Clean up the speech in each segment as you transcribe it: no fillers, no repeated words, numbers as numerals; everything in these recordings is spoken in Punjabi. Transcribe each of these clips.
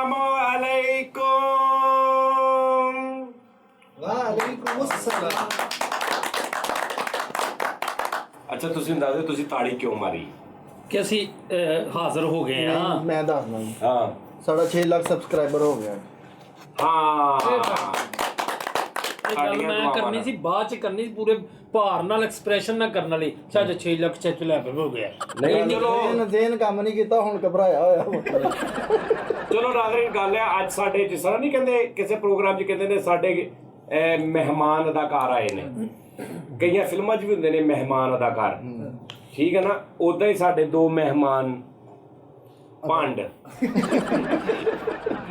अस्सलामुअलैकुम। वालेकुम अस्सलाम। अच्छा ਤੁਸੀਂ ਦੱਸ ਦਿਓ ਤੁਸੀਂ ਤਾੜੀ ਕਿਉਂ ਮਾਰੀ? ਕਿ ਅਸੀਂ ਹਾਜ਼ਰ ਹੋ ਗਏ ਹਾਂ। ਮੈਂ ਦੱਸਦਾ ਜੀ, ਹਾਂ ਸਾਡਾ 6 ਲੱਖ ਸਬਸਕ੍ਰਾਈਬਰ ਹੋ ਗਿਆ। ਹਾਂ ਇਹ ਗੱਲ ਮੈਂ ਕਰਨੀ ਸੀ, ਬਾਅਦ ਚ ਕਰਨੀ ਸੀ, ਪੂਰੇ ਭਾਰ ਨਾਲ ਐਕਸਪ੍ਰੈਸ਼ਨ ਨਾ ਕਰਨ ਵਾਲੀ। ਸਾਡੇ 6 ਲੱਖ ਚ ਲੈ ਹੋ ਗਿਆ। ਨਹੀਂ ਚਲੋ ਜ਼ੇਨ ਕੰਮ ਨਹੀਂ ਕੀਤਾ, ਹੁਣ ਘਬਰਾਇਆ ਹੋਇਆ। ਚਲੋ ਨਾਜ਼ਰੀਨ ਗੱਲ ਹੈ ਅੱਜ ਸਾਡੇ ਜਿਸ ਤਰ੍ਹਾਂ ਨਹੀਂ ਕਹਿੰਦੇ ਕਿਸੇ ਪ੍ਰੋਗਰਾਮ 'ਚ ਕਹਿੰਦੇ ਨੇ ਸਾਡੇ ਮਹਿਮਾਨ ਅਦਾਕਾਰ ਆਏ ਨੇ, ਕਈਆਂ ਫਿਲਮਾਂ 'ਚ ਵੀ ਹੁੰਦੇ ਨੇ ਮਹਿਮਾਨ ਅਦਾਕਾਰ, ਠੀਕ ਹੈ ਨਾ। ਉਦਾਂ ਹੀ ਸਾਡੇ ਦੋ ਮਹਿਮਾਨ ਭੰਡ।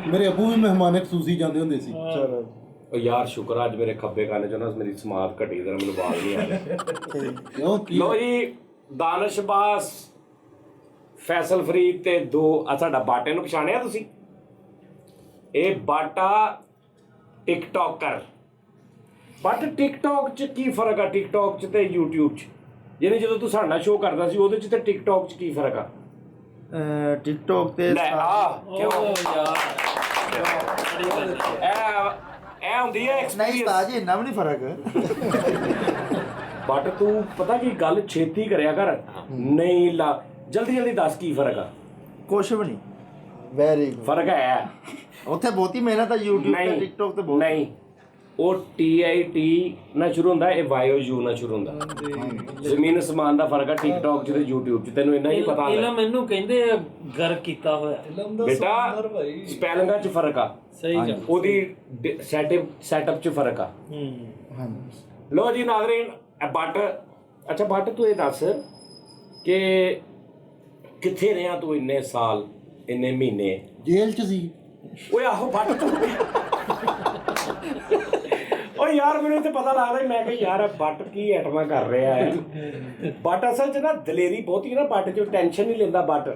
ਮੇਰੇ ਅੱਬੂ ਵੀ ਮਹਿਮਾਨ ਖਸੂਸੀ ਜਾਂਦੇ ਹੁੰਦੇ ਸੀ। ਚਲੋ ਉਹ ਯਾਰ ਸ਼ੁਕਰ ਅੱਜ ਮੇਰੇ ਖੱਬੇ ਕੰਨ 'ਚੋਂ ਨਾ ਮੇਰੀ ਸਮਾਤ ਘਟੀ ਜਰਾ, ਮੈਨੂੰ ਆਵਾਜ਼ ਨਹੀਂ ਆ ਰਹੀ। ਕਿਉਂ ਕੀ ਲੋ ਜੀ ਦਾਨਿਸ਼ਬਾਜ਼ ਫੈਸਲ ਫਰੀਦ ਤੇ ਦੋ ਸਾਡਾ ਬਾਟੇ ਨੂੰ ਪਛਾਣਿਆ ਤੁਸੀਂ? ਇਹ ਬਾਟਾ ਟਿਕਟੋਕਰ। ਬਟ ਟਿਕਟੋਕ 'ਚ ਕੀ ਫਰਕ ਆ ਟਿਕਟੋਕ 'ਚ ਤੇ YouTube 'ਚ? ਯਾਨੀ ਜਦੋਂ ਤੂੰ ਸਾਡਾ ਸ਼ੋਅ ਕਰਦਾ ਸੀ ਉਹਦੇ 'ਚ ਤੇ ਟਿਕਟੋਕ 'ਚ ਕੀ ਫਰਕ ਆ? ਟਿਕਟੋਕ ਤੇ ਲੈ ਆ ਕਿਉਂ ਯਾਰ ਇਹ ਹੁੰਦੀ ਹੈ ਨਹੀਂ ਐਕਸਪੀਰੀਅੰਸ। ਉਸਤਾਦ ਜੀ, ਇੰਨਾ ਵੀ ਨਹੀਂ ਫਰਕ। ਬਟ ਤੂੰ ਪਤਾ ਕੀ ਗੱਲ ਛੇਤੀ ਕਰਿਆ ਕਰ, ਨਹੀਂ ਲਾ ਜਲਦੀ ਜਲਦੀ ਦੱਸ ਕੀ ਫਰਕ ਆ? ਕੁਛ ਵੀ ਨਹੀਂ। Very good. ਫਰਕ ਹੈ ਉੱਥੇ ਬਹੁਤੀ ਮਿਹਨਤ ਹੈ YouTube ਤੇ ਨਹੀਂ ਟਿਕਟੋਕ ਤੇ ਬਹੁਤ। ਨਹੀਂ, ਉਹ TIT ਨਾਲ ਸ਼ੁਰੂ ਹੁੰਦਾ, ਇਹ YOU ਨਾਲ ਸ਼ੁਰੂ ਹੁੰਦਾ। ਜ਼ਮੀਨ ਅਸਮਾਨ ਦਾ ਫਰਕ ਆ ਟਿਕਟੋਕ 'ਚ ਤੇ YouTube 'ਚ, ਤੈਨੂੰ ਇੰਨਾ ਹੀ ਪਤਾ ਇਹਨਾਂ ਹੈ ਮੈਨੂੰ ਕਹਿੰਦੇ ਗਰ ਕੀਤਾ ਹੋਇਆ। ਬੇਟਾ। ਸਪੈਲਿੰਗਾਂ 'ਚ ਫਰਕ ਆ, ਸਹੀ ਗੱਲ। ਉਹਦੀ ਸੈਟਅਪ 'ਚ ਫਰਕ ਆ। ਹਾਂਜੀ। ਲੋ ਜੀ ਨਾਜ਼ਰੀਨ ਬਟ ਅੱਛਾ ਬਟ ਤੂੰ ਇਹ ਦੱਸ ਕਿ ਕਿੱਥੇ ਰਿਹਾ ਤੂੰ ਇੰਨੇ ਸਾਲ ਇੰਨੇ ਮਹੀਨੇ? ਜੇਲ੍ਹ 'ਚ ਸੀ। ਓਏ ਆਹੋ ਬਟ ਤੂੰ ਓ ਯਾਰ ਮੈਨੂੰ ਤੇ ਪਤਾ ਲੱਗਦਾ ਮੈਂ ਕਿ ਯਾਰ ਬੱਟ ਕੀ ਐਟਮਾਂ ਕਰ ਰਿਹਾ ਹੈ। ਬੱਟ ਅਸਲ 'ਚ ਨਾ ਦਲੇਰੀ ਬਹੁਤੀ ਨਾ, ਬੱਟ 'ਚ ਟੈਨਸ਼ਨ ਨਹੀਂ ਲੈਂਦਾ। ਬੱਟ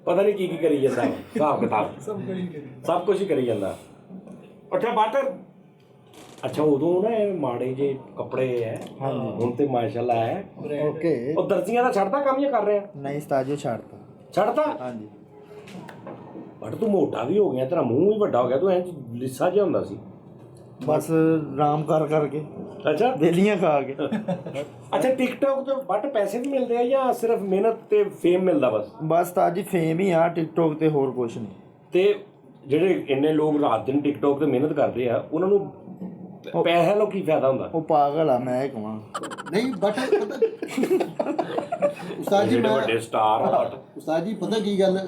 ਪਤਾ ਨਹੀਂ ਕੀ ਕਰੀ ਜਾਂਦਾ, ਹਿਸਾਬ ਕਿਤਾਬ ਸਭ ਕੁਝ ਹੀ ਕਰੀ ਜਾਂਦਾ। ਅੱਛਾ ਬੱਟ, ਅੱਛਾ ਉਦੋਂ ਨਾ ਇਹ ਮਾੜੇ ਜੇ ਕੱਪੜੇ ਹੈ, ਹੁਣ ਤੇ ਮਾਸ਼ਾਅੱਲਾ ਹੈ। ਓਕੇ। ਉਹ ਦਰਜੀਆਂ ਦਾ ਛੱਡਦਾ ਕੰਮ ਹੀ ਕਰ ਰਿਹਾ? ਨਹੀਂ ਉਸਤਾਦ ਜੀ, ਛੱਡਤਾ। ਛੱਡਦਾ? ਹਾਂਜੀ। ਬਟ ਤੂੰ ਮੋਟਾ ਵੀ ਹੋ ਗਿਆ, ਤੇਰਾ ਮੂੰਹ ਵੀ ਵੱਡਾ ਹੋ ਗਿਆ, ਤੂੰ ਐਂ ਲਿੱਸਾ ਜਿਹਾ ਹੁੰਦਾ ਸੀ। ਬਸ ਆਰਾਮ ਕਰਕੇ ਅੱਛਾ ਵੇਲੀਆਂ ਖਾ ਕੇ। ਅੱਛਾ ਟਿਕਟੋਕ ਤੋਂ ਬਟ ਪੈਸੇ ਵੀ ਮਿਲਦੇ ਆ ਜਾਂ ਸਿਰਫ ਮਿਹਨਤ ਤੇ ਫੇਮ ਮਿਲਦਾ ਬਸ? ਬਸ ਉਸਤਾਦ ਜੀ ਫੇਮ ਹੀ ਆ ਟਿਕਟੋਕ ਤੇ, ਹੋਰ ਕੁਛ ਨਹੀਂ। ਤੇ ਜਿਹੜੇ ਇੰਨੇ ਲੋਕ ਰਾਤ ਦਿਨ ਟਿਕਟੋਕ ਤੇ ਮਿਹਨਤ ਕਰਦੇ ਆ, ਉਹਨਾਂ ਨੂੰ ਪੈਸੇ ਨਾਲ ਕੀ ਫਾਇਦਾ ਹੁੰਦਾ? ਉਹ ਪਾਗਲ ਆ, ਮੈਂ ਇਹ ਕਹਾਂ। ਨਹੀਂ ਬਟ ਉਸਤਾਦ ਜੀ ਜਿਹੜੇ ਮੈਂ ਵੱਡੇ ਸਟਾਰ ਆ ਬਟ ਉਸਤਾਦ ਜੀ ਪਤਾ ਕੀ ਗੱਲ,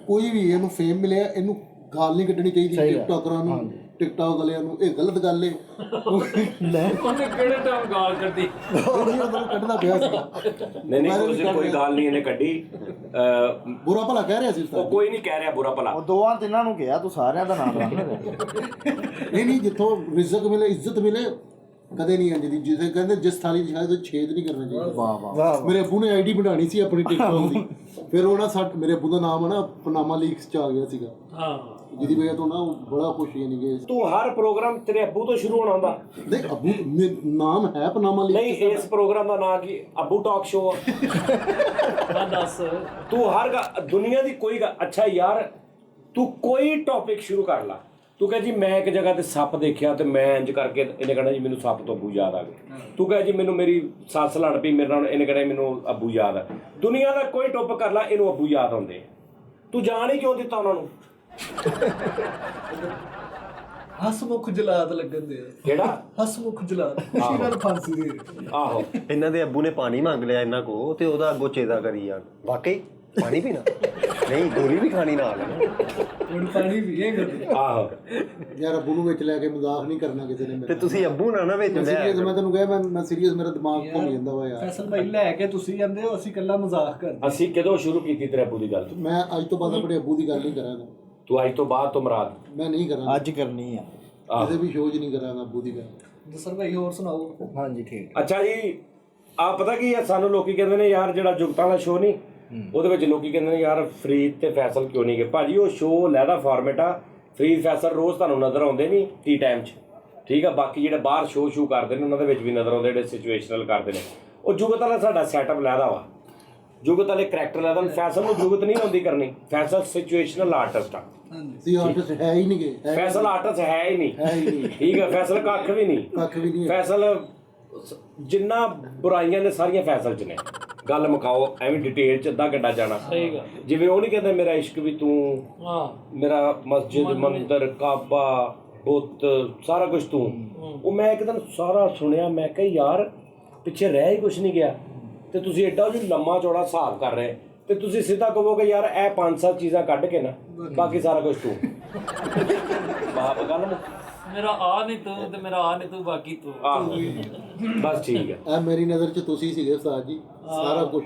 ਕੋਈ ਵੀ ਇਹਨੂੰ ਫੇਮ ਮਿਲਿਆ ਇਹਨੂੰ ਗਾਲ ਨਹੀਂ ਕੱਢਣੀ ਚਾਹੀਦੀ ਟਿਕਟੋਕਰਾਂ ਨੂੰ, ਟਿਕਟੋਕ ਵਾਲਿਆਂ ਨੂੰ। ਇਹ ਗਲਤ ਗੱਲ ਏ। ਲੈ ਉਹਨੇ ਕਿਹੜੇ ਟਾਈਮ ਗਾਲ ਕੱਢੀ? ਉਹਨੂੰ ਕੱਢਣਾ ਪਿਆ ਸੀ। ਨਹੀਂ ਕੋਈ ਗੱਲ ਨਹੀਂ ਇਹਨੇ ਕੱਢੀ। ਬੁਰਾ ਭਲਾ ਕਹਿ ਰਿਹਾ ਸੀ ਉਹ ਉਸਤਾਦ। ਕੋਈ ਨਹੀਂ ਕਹਿ ਰਿਹਾ ਬੁਰਾ ਭਲਾ। ਉਹ ਦੋਵਾਂ ਤਿੰਨਾਂ ਨੂੰ ਕਿਹਾ, ਤੂੰ ਸਾਰਿਆਂ ਦਾ ਨਾਮ ਲਾ। ਨਹੀਂ ਜਿੱਥੋਂ ਰਿਜ਼ਕ ਮਿਲੇ, ਇੱਜ਼ਤ ਮਿਲੇ, ਕਦੇ ਨਹੀਂ ਅੰਜਦੀ। ਜਿਸੇ ਕਹਿੰਦੇ ਜਿਸ ਥਾਲੀ ਚ ਖਾਏ ਤਾਂ ਛੇਦ ਨਹੀਂ ਕਰਨਾ ਚਾਹੀਦਾ। ਵਾਹ ਵਾਹ। ਮੇਰੇ ਅੱਬੂ ਨੇ ਆਈਡੀ ਬਣਾਣੀ ਸੀ ਆਪਣੀ ਟਿਕਟੋਕ ਦੀ, ਫਿਰ ਉਹ ਨਾ ਮੇਰੇ ਅੱਬੂ ਦਾ ਨਾਮ ਹੈ ਨਾ ਪਨਾਮਾ ਲੀਕਸ ਚ ਆ ਗਿਆ ਸੀਗਾ, ਹਾਂ ਜਿਹਦੀ ਵਜ੍ਹਾ ਤੋਂ ਨਾ ਉਹ ਬੜਾ ਖੁਸ਼ ਯਾਨੀ ਕਿ। ਤੂੰ ਹਰ ਪ੍ਰੋਗਰਾਮ ਤੇਰੇ ਅੱਬੂ ਤੋਂ ਸ਼ੁਰੂ ਹੋਣਾ ਹੁੰਦਾ? ਨਹੀਂ ਅੱਬੂ ਨਾਮ ਹੈ ਪਨਾਮਾ ਲੀਕਸ। ਨਹੀਂ ਇਸ ਪ੍ਰੋਗਰਾਮ ਦਾ ਨਾਂ ਕੀ? ਅੱਬੂ ਟਾਕ ਸ਼ੋ। ਹਾਂ ਦੱਸ। ਤੂੰ ਹਰ ਦੁਨੀਆ ਦੀ ਕੋਈ ਅੱਛਾ ਯਾਰ ਤੂੰ ਕੋਈ ਟੌਪਿਕ ਸ਼ੁਰੂ ਕਰ ਲਾ, ਤੂੰ ਕਹੇ ਜੀ ਮੈਂ ਇੱਕ ਜਗ੍ਹਾ ਤੇ ਸੱਪ ਦੇਖਿਆ ਤੇ ਮੈਂ ਇੰਜ ਕਰਕੇ, ਇਹਨੇ ਕਹਿਣਾ ਜੀ ਮੈਨੂੰ ਸੱਪ ਤੋਂ ਅੱਬੂ ਯਾਦ ਆ ਗਿਆ। ਤੂੰ ਕਹੇ ਜੀ ਮੈਨੂੰ ਮੇਰੀ ਸੱਸ ਲੜ ਪਈ ਮੇਰੇ ਨਾਲ, ਇਹਨੇ ਕਹਿਣਾ ਮੈਨੂੰ ਅੱਬੂ ਯਾਦ ਆ। ਦੁਨੀਆ ਦਾ ਕੋਈ ਟੌਪਿਕ ਕਰ ਲਾ, ਇਹਨੂੰ ਅੱਬੂ ਯਾਦ ਆਉਂਦੇ। ਤੂੰ ਜਾਣ ਹੀ ਕਿਉਂ ਦਿੱਤਾ ਉਹਨਾਂ ਨੂੰ? ਹਸਮੁਖ ਜਲਾਦ ਲੱਗਣ ਦੇ। ਕਿਹੜਾ ਹਸਮੁਖ ਜਲਾਦ? ਖੁਸ਼ੀ ਨਾਲ ਫਾਂਸੀ ਦੇ। ਆਹੋ ਇਹਨਾਂ ਦੇ ਅੱਬੂ ਨੇ ਪਾਣੀ ਮੰਗ ਲਿਆ ਇਹਨਾਂ ਕੋ ਤੇ ਉਹਦਾ ਅੱਗੋਂ ਚੇਤਾ ਕਰੀ ਜਾਣ। ਵਾਕਈ ਪਾਣੀ ਪੀਣਾ? ਨਹੀਂ ਗੋਲੀ ਵੀ ਖਾਣੀ ਨਾਲ। ਹੁਣ ਪਾਣੀ ਪੀਏਗਾ ਤੇ। ਆਹੋ ਯਾਰ ਅੱਬੂ ਨੂੰ ਵਿੱਚ ਲੈ ਕੇ ਮਜ਼ਾਕ ਨਹੀਂ ਕਰਨਾ ਕਿਸੇ ਨੇ। ਤੇ ਤੁਸੀਂ ਅੱਬੂ ਨਾ ਵਿੱਚ ਲੈ। ਸੀਰੀਅਸ ਮੈਂ ਤੈਨੂੰ ਕਿਹਾ, ਮੈਂ ਸੀਰੀਅਸ, ਮੇਰਾ ਦਿਮਾਗ ਘੁੰਮ ਜਾਂਦਾ ਵਾ ਯਾਰ। ਫੈਸਲ ਭਾਈ ਲੈ ਕੇ ਤੁਸੀਂ ਜਾਂਦੇ ਹੋ, ਅਸੀਂ ਇਕੱਲਾ ਮਜ਼ਾਕ ਕਰਦੇ। ਅਸੀਂ ਕਦੋਂ ਸ਼ੁਰੂ ਕੀਤੀ ਤੇਰੇ ਅੱਬੂ ਦੀ ਗੱਲ? ਮੈਂ ਅੱਜ ਤੋਂ ਬਾਅਦ ਆਪਣੇ ਅੱਬੂ ਦੀ ਗੱਲ ਨਹੀਂ ਕਰਾਂਗਾ। ਤੂੰ ਅੱਜ ਤੋਂ ਬਾਅਦ ਤੋਂ ਮੁਰਾਦ ਮੈਂ ਨਹੀਂ ਕਰਾਂਗਾ, ਅੱਜ ਕਰਨੀ ਆ। ਕਿਸੇ ਵੀ ਸ਼ੋਅ 'ਚ ਨਹੀਂ ਕਰਾਂਗਾ ਅੱਬੂ ਦੀ ਗੱਲ। ਦਸਰ ਭਾਈ ਹੋਰ ਸੁਣਾਓ। ਹਾਂਜੀ ਠੀਕ। ਅੱਛਾ ਜੀ ਆ ਪਤਾ ਕੀ ਹੈ, ਸਾਨੂੰ ਲੋਕੀ ਕਹਿੰਦੇ ਨੇ ਯਾਰ ਜਿਹੜਾ ਜੁਗਤਾਂ ਦਾ ਸ਼ੋਅ ਨਹੀਂ, ਉਹਦੇ ਵਿੱਚ ਲੋਕੀ ਕਹਿੰਦੇ ਨੇ ਯਾਰ ਫਰੀਦ ਤੇ ਫੈਸਲ ਕਿਉਂ ਨਹੀਂ ਗਏ? ਭਾਜੀ ਉਹ ਸ਼ੋਅ ਲਹਿਦਾ ਫਾਰਮੈਟ ਆ। ਫਰੀਦ ਫੈਸਲ ਰੋਜ਼ ਤੁਹਾਨੂੰ ਨਜ਼ਰ ਆਉਂਦੇ ਨਹੀਂ ਟੀ ਟਾਈਮ 'ਚ, ਠੀਕ ਆ। ਬਾਕੀ ਜਿਹੜੇ ਬਾਹਰ ਸ਼ੋਅ ਕਰਦੇ ਨੇ ਉਹਨਾਂ ਦੇ ਵਿੱਚ ਵੀ ਨਜ਼ਰ ਆਉਂਦੇ, ਜਿਹੜੇ ਸਿਚੁਏਸ਼ਨਲ ਕਰਦੇ ਨੇ। ਉਹ ਜੁਗਤਾਂ ਦਾ ਸਾਡਾ ਸੈਟਅਪ ਲਹਿਦਾ ਵਾ। ਜੁਗਤ ਵਾਲੇ ਕਰੈਕਟਰ ਲੱਗਦਾ ਫੈਸਲ ਨੂੰ ਜੁਗਤ ਨਹੀਂ ਆਉਂਦੀ ਕਰਨੀ। ਫੈਸਲ ਸਿਚੁਏਸ਼ਨਲ ਆਰਟਿਸਟ ਆ। ਸੀ ਆਰਟਿਸਟ ਹੈ ਹੀ ਨਹੀਂ ਗੇ ਫੈਸਲ ਆਰਟਿਸਟ ਹੈ ਹੀ ਨਹੀਂ। ਠੀਕ ਹੈ, ਫੈਸਲ ਕੱਖ ਵੀ ਨਹੀਂ। ਕੱਖ ਵੀ ਨਹੀਂ ਫੈਸਲ ਜਿੰਨਾ ਬੁਰਾਈਆਂ ਨੇ ਸਾਰੀਆਂ ਫੈਸਲ 'ਚ ਨੇ। ਗੱਲ ਮੁਕਾਓ, ਐਵੇਂ ਡਿਟੇਲ 'ਚ ਅੱਧਾ ਘੰਟਾ ਜਾਣਾ। ਸਹੀ ਗੱਲ। ਜਿਵੇਂ ਉਹ ਨਹੀਂ ਕਹਿੰਦੇ ਮੇਰਾ ਇਸ਼ਕ ਵੀ ਤੂੰ, ਹਾਂ ਮੇਰਾ ਮਸਜਿਦ ਮੰਦਰ ਕਾਬਾ ਬੁੱਤ ਸਾਰਾ ਕੁਝ ਤੂੰ। ਉਹ ਮੈਂ ਇੱਕ ਦਿਨ ਸਾਰਾ ਸੁਣਿਆ, ਮੈਂ ਕਿਹਾ ਯਾਰ ਪਿੱਛੇ ਰਹਿ ਹੀ ਕੁਛ ਨਹੀਂ ਗਿਆ ਤੇ ਤੁਸੀਂ ਐਡਾ ਵੀ ਲੰਮਾ ਚੌੜਾ ਹਿਸਾਬ ਕਰ ਰਹੇ ਤੇ ਤੁਸੀਂ ਸਿੱਧਾ ਕਹੋਗੇ ਯਾਰ ਇਹ 5-7 ਚੀਜ਼ਾਂ ਕੱਢ ਕੇ ਨਾ ਬਾਕੀ ਸਾਰਾ ਕੁਝ ਤੂੰ। ਬਾਪ ਗੱਲ ਮੇਰਾ ਆ ਨਹੀਂ ਤੂੰ ਤੇ ਮੇਰਾ ਆ ਨਹੀਂ ਤੂੰ, ਬਾਕੀ ਤੂੰ। ਬਸ ਠੀਕ ਹੈ। ਇਹ ਮੇਰੀ ਨਜ਼ਰ 'ਚ ਤੁਸੀਂ ਸੀਗੇ ਉਸਤਾਦ ਜੀ ਸਾਰਾ ਕੁਝ,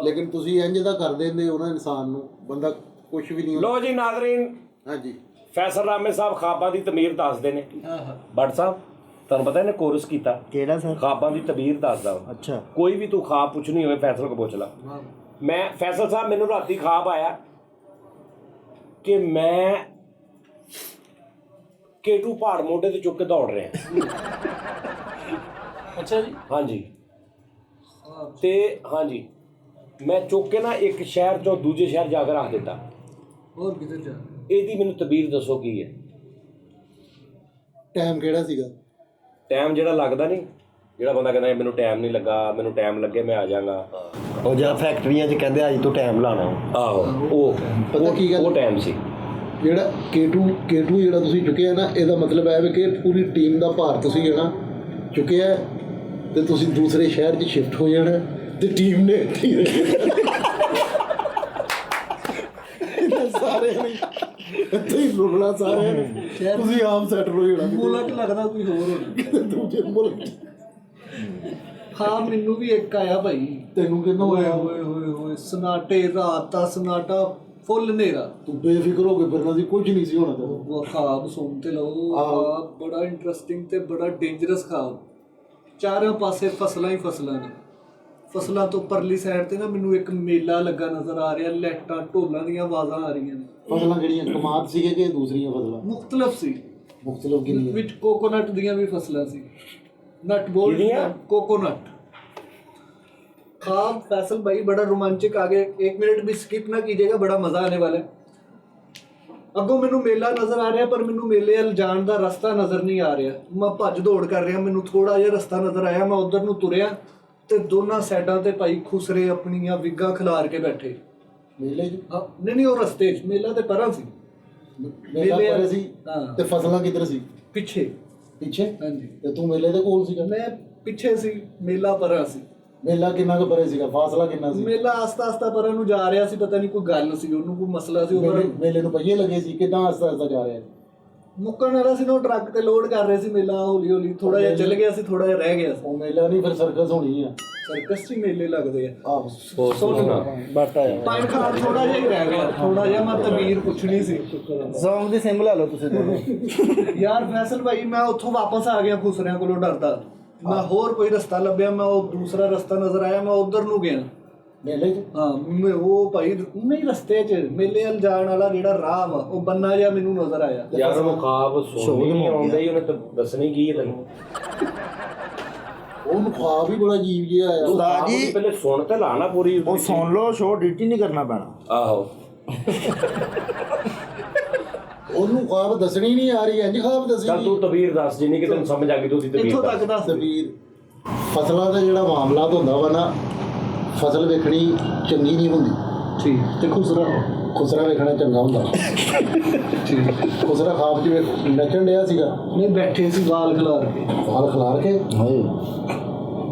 ਲੇਕਿਨ ਤੁਸੀਂ ਇੰਜ ਦਾ ਕਰ ਦਿੰਦੇ ਹੋ ਨਾ ਇਨਸਾਨ ਨੂੰ, ਬੰਦਾ ਕੁਝ ਵੀ ਨਹੀਂ ਹੁੰਦਾ। ਲੋ ਜੀ ਨਾਜ਼ਰੀਨ, ਹਾਂਜੀ ਫੈਸਲ ਰਾਮੇ ਸਾਹਿਬ ਖਾਬਾਂ ਦੀ ਤਮੀਰ ਦੱਸਦੇ ਨੇ। ਭੱਟ ਸਾਹਿਬ ਤੁਹਾਨੂੰ ਪਤਾ ਇਹਨੇ ਕੋਰਸ ਕੀਤਾ ਕਿਹੜਾ ਸਰ? ਖਾਬਾਂ ਦੀ ਤਮੀਰ ਦੱਸਦਾ ਵਾ। ਅੱਛਾ। ਕੋਈ ਵੀ ਤੂੰ ਖਾਬ ਪੁੱਛਣੀ ਹੋਵੇ ਫੈਸਲ ਕੋ ਪੁੱਛ ਲਾ। ਮੈਂ ਫੈਸਲ ਸਾਹਿਬ ਮੈਨੂੰ ਰਾਤੀ ਖਾਬ ਆਇਆ ਕਿ ਮੈਂ ਕੇਟੂ ਪਹਾੜ ਮੋਢੇ ਤੇ ਚੁੱਕ ਕੇ ਦੌੜ ਰਿਹਾ। ਅੱਛਾ ਜੀ। ਹਾਂਜੀ ਤੇ ਹਾਂਜੀ ਮੈਂ ਚੁੱਕ ਕੇ ਨਾ ਇੱਕ ਸ਼ਹਿਰ ਚੋਂ ਦੂਜੇ ਸ਼ਹਿਰ ਜਾ ਕੇ ਰੱਖ ਦਿੱਤਾ। ਹੋਰ ਕਿਤੇ ਜਾ ਇਹਦੀ ਮੈਨੂੰ ਤਬੀਰ ਦੱਸੋ ਕੀ ਹੈ? ਟਾਈਮ ਕਿਹੜਾ ਸੀਗਾ? ਟਾਈਮ ਜਿਹੜਾ ਲੱਗਦਾ ਨਹੀਂ, ਜਿਹੜਾ ਬੰਦਾ ਕਹਿੰਦਾ ਮੈਨੂੰ ਟਾਈਮ ਨਹੀਂ ਲੱਗਾ, ਮੈਨੂੰ ਟਾਈਮ ਲੱਗੇ ਮੈਂ ਆ ਜਾਵਾਂਗਾ। ਉਹ ਜਾਂ ਫੈਕਟਰੀਆਂ 'ਚ ਕਹਿੰਦੇ ਅੱਜ ਤੂੰ ਟਾਈਮ ਲਾਣਾ। ਆਹੋ ਉਹ ਪਤਾ ਕੀ ਗੱਲ? ਉਹ ਟਾਈਮ ਸੀ। ਜਿਹੜਾ ਕੇਟੂ ਜਿਹੜਾ ਤੁਸੀਂ ਚੁੱਕਿਆ ਨਾ, ਇਹਦਾ ਮਤਲਬ ਹੈ ਵੀ ਕਿ ਪੂਰੀ ਟੀਮ ਦਾ ਭਾਰ ਤੁਸੀਂ ਜਿਹੜਾ ਚੁੱਕਿਆ ਤੇ ਤੁਸੀਂ ਦੂਸਰੇ ਸ਼ਹਿਰ 'ਚ ਸ਼ਿਫਟ ਹੋ ਜਾਣਾ ਤੇ ਟੀਮ ਨੇ ਸਾਰੇ ਇੱਥੇ ਹੀ ਰੁਕਣਾ ਸਾਰਿਆਂ ਨੇ। ਤੁਸੀਂ ਆਪ ਸੈਟਲ ਹੋ ਜਾਣਾ ਮੁਲਕ ਲੱਗਦਾ ਕੋਈ ਹੋਰ ਹੋਣਾ। ਦੂਜੇ ਮੁਲਕ 'ਚ। ਹਾਂ ਮੈਨੂੰ ਵੀ ਇੱਕ ਆਇਆ ਭਾਈ। ਤੈਨੂੰ ਕਿੰਨਾ ਓਏ ਹੋਇਆ? ਹੋਏ ਹੋਏ ਹੋਏ ਸਨਾਟੇ, ਰਾਤ ਦਾ ਸਨਾਟਾ, ਫੁੱਲ ਹਨੇਰਾ। ਤੂੰ ਬੇਫਿਕਰ ਹੋ ਕੇ ਫਿਰਨਾ ਸੀ, ਕੁਝ ਨਹੀਂ ਸੀ ਹੋਣਾ ਤੈਨੂੰ। ਉਹ ਖਾਬ ਸੁਣ ਤੇ ਲਓ, ਖਾਬ ਬੜਾ ਇੰਟਰਸਟਿੰਗ ਤੇ ਬੜਾ ਡੇਂਜਰਸ ਖਾਬ। ਚਾਰੇ ਪਾਸੇ ਫਸਲਾਂ ਹੀ ਫਸਲਾਂ ਨੇ। ਫਸਲਾਂ ਤੋਂ ਪਰਲੀ ਸਾਈਡ ਤੇ ਨਾ ਮੈਨੂੰ ਇੱਕ ਮੇਲਾ ਲੱਗਾ ਨਜ਼ਰ ਆ ਰਿਹਾ, ਲੈਟਾਂ ਢੋਲਾਂ ਦੀਆਂ ਆਵਾਜ਼ਾਂ ਆ ਰਹੀਆਂ ਨੇ। ਫਸਲਾਂ ਜਿਹੜੀਆਂ ਕਮਾਦ ਸੀਗੇ ਕਿ ਦੂਸਰੀਆਂ ਫਸਲਾਂ? ਮੁਖਤਲਫ ਸੀ। ਮੁਖਤਲਫ ਕਿੰਨੀਆਂ? ਵਿੱਚ ਕੋਕੋਨਟ ਦੀਆਂ ਵੀ ਫਸਲਾਂ ਸੀ, ਨਟ ਬੋਲਟ ਕਿਹੜੀਆਂ? ਕੋਕੋਨਟ। ਖਾਬ फैसल भाई बड़ा रोमांचक आगे 1 मिनट भी स्किप ना कीजिएगा, बड़ा मजा आने वाला है। ਅੱਗੋਂ ਮੈਨੂੰ ਮੇਲਾ ਨਜ਼ਰ ਆ ਰਿਹਾ ਪਰ ਮੈਨੂੰ ਮੇਲੇ ਵੱਲ ਜਾਣ ਦਾ ਰਸਤਾ ਨਜ਼ਰ ਨਹੀਂ ਆ ਰਿਹਾ। ਮੈਂ ਭੱਜ ਦੌੜ ਕਰ ਰਿਹਾ, ਮੈਨੂੰ ਥੋੜਾ ਜਿਹਾ ਰਸਤਾ ਨਜ਼ਰ ਆਇਆ, ਮੈਂ ਉਧਰ ਨੂੰ ਤੁਰਿਆ ਤੇ ਦੋਨਾਂ ਸਾਈਡਾਂ ਤੇ ਭਾਈ ਖੁਸਰੇ ਆਪਣੀਆਂ ਵਿਗਾਂ ਖਿਲਾਰ ਕੇ ਬੈਠੇ। ਮੇਲੇ 'ਚ? ਨਹੀਂ ਉਹ ਰਸਤੇ 'ਚ, ਮੇਲਾ ਤੇ ਪਰਾਂ ਸੀ। ਮੇਲਾ ਪਰੇ ਸੀ ਹਾਂ। ਤੇ ਫਸਲਾਂ ਕਿੱਧਰ ਸੀ? ਪਿੱਛੇ। ਪਿੱਛੇ? ਹਾਂਜੀ। ਤੇ ਤੂੰ ਮੇਲੇ ਦੇ ਕੋਲ ਸੀਗਾ? ਮੈਂ ਪਿੱਛੇ ਸੀ, ਮੇਲਾ ਪਰਾਂ ਸੀ। ਮੇਲਾ ਕਿੰਨਾ ਕੁ ਪਰੇ ਸੀਗਾ? ਫਾਸਲਾ ਕਿੰਨਾ ਸੀ? ਮੇਲਾ ਆਸਤਾ ਆਸਤਾ ਪਰਾਂ ਨੂੰ ਜਾ ਰਿਹਾ ਸੀ, ਪਤਾ ਨਹੀਂ ਕੋਈ ਗੱਲ ਸੀ, ਉਹਨੂੰ ਕੋਈ ਮਸਲਾ ਸੀ। ਉਹ ਮੇਲੇ ਨੂੰ ਪਹੀਏ ਲੱਗੇ ਸੀ, ਕਿੱਦਾਂ ਆਸਤਾ ਆਸਤਾ ਜਾ ਰਿਹਾ ਸੀ? ਮੁੱਕਣ ਵਾਲਾ ਸੀ ਨਾ, ਉਹ ਟਰੱਕ ਤੇ ਲੋਡ ਕਰ ਰਹੇ ਸੀ ਮੇਲਾ ਹੌਲੀ ਹੌਲੀ। ਥੋੜਾ ਜਿਹਾ ਚੱਲ ਗਿਆ ਸੀ, ਥੋੜਾ ਜਿਹਾ ਰਹਿ ਗਿਆ ਸੀ। ਉਹ ਮੇਲਾ ਨਹੀਂ, ਫਿਰ ਸਰਕਸ ਹੋਣੀ ਆ। ਸਰਕਸ 'ਚ ਹੀ ਮੇਲੇ ਲੱਗਦੇ ਆ। ਆਹ ਬਟ ਆਇਆ ਪਾਇਨ ਖਾਨ ਥੋੜਾ ਜਿਹਾ ਹੀ ਰਹਿ ਗਿਆ, ਥੋੜਾ ਜਿਹਾ ਮੈਂ ਤਮੀਰ ਪੁੱਛਣੀ ਸੀ। Song ਦੀ ਸਿਮ ਲੈ ਲਓ ਤੁਸੀਂ ਦੋਨੋਂ। ਯਾਰ ਫੈਸਲ ਭਾਈ ਮੈਂ ਉੱਥੋਂ ਵਾਪਸ ਆ ਗਿਆ ਖੁਸਰਿਆਂ ਕੋਲੋਂ ਡਰਦਾ। ਮੈਂ ਹੋਰ ਕੋਈ ਰਸਤਾ ਲੱਭਿਆ, ਮੈਂ ਉਹ ਦੂਸਰਾ ਰਸਤਾ ਨਜ਼ਰ ਆਇਆ, ਮੈਂ ਉਧਰ ਨੂੰ ਗਿਆ। ਮੇਲੇ 'ਚ? ਹਾਂ ਮੈਂ ਉਹ ਭਾਈ ਨਹੀਂ ਰਸਤੇ 'ਚ ਮੇਲੇ ਵੱਲ ਜਾਣ ਵਾਲਾ ਜਿਹੜਾ ਰਾਹ ਵਾ, ਉਹ ਬੰਨਾ ਜਿਹਾ ਮੈਨੂੰ ਨਜ਼ਰ ਆਇਆ। ਯਾਰ ਉਹਨੂੰ ਖਾਬ ਸੁਣਨੀ ਨਹੀਂ ਆਉਂਦਾ ਹੀ, ਉਹਨੇ ਤਾਂ ਦੱਸਣੀ ਕੀ ਹੈ ਤੈਨੂੰ? ਉਹਨੂੰ ਖੁਆਬ ਵੀ ਬੜਾ ਅਜੀਬ ਜਿਹਾ ਆਇਆ। ਉਸਤਾਦ ਜੀ ਪਹਿਲੇ ਸੁਣ ਤੇ ਲਾ ਨਾ ਪੂਰੀ। ਉਹ ਸੁਣ ਲਓ, ਸ਼ੋ ਐਡਿਟ ਨਹੀਂ ਕਰਨਾ ਪੈਣਾ। ਆਹੋ ਉਹਨੂੰ ਖੁਆਬ ਦੱਸਣੀ ਨਹੀਂ ਆ ਰਹੀ, ਇੰਜ ਖੁਆਬ ਚੱਲ ਦੱਸਣੀ। ਤੂੰ ਤਬੀਰ ਦੱਸ, ਜਿੰਨੀ ਕਿ ਤੈਨੂੰ ਸਮਝ ਆ ਗਈ ਤੂੰ ਉਹਦੀ ਤਬੀਰ ਇੱਥੋਂ ਦੱਸ। ਤੱਕ ਦੱਸ ਦੇ। ਤਬੀਰ ਫਸਲਾਂ ਦਾ ਜਿਹੜਾ ਮਾਮਲਾ ਹੁੰਦਾ ਵਾ ਨਾ, ਫਸਲ ਵੇਖਣੀ ਚੰਗੀ ਨਹੀਂ ਹੁੰਦੀ। ਠੀਕ ਤੇ ਖੁਸਰਾ ਵੇਖਣਾ ਚੰਗਾ ਹੁੰਦਾ। ਠੀਕ। ਖੁਸਰਾ ਖਾਬ 'ਚ ਨੱਚਣ ਡਿਆ ਸੀਗਾ, ਨਹੀਂ ਬੈਠੇ ਸੀ ਵਾਲ ਖਿਲਾਰ ਕੇ। ਵਾਲ ਖਿਲਾਰ ਕੇ?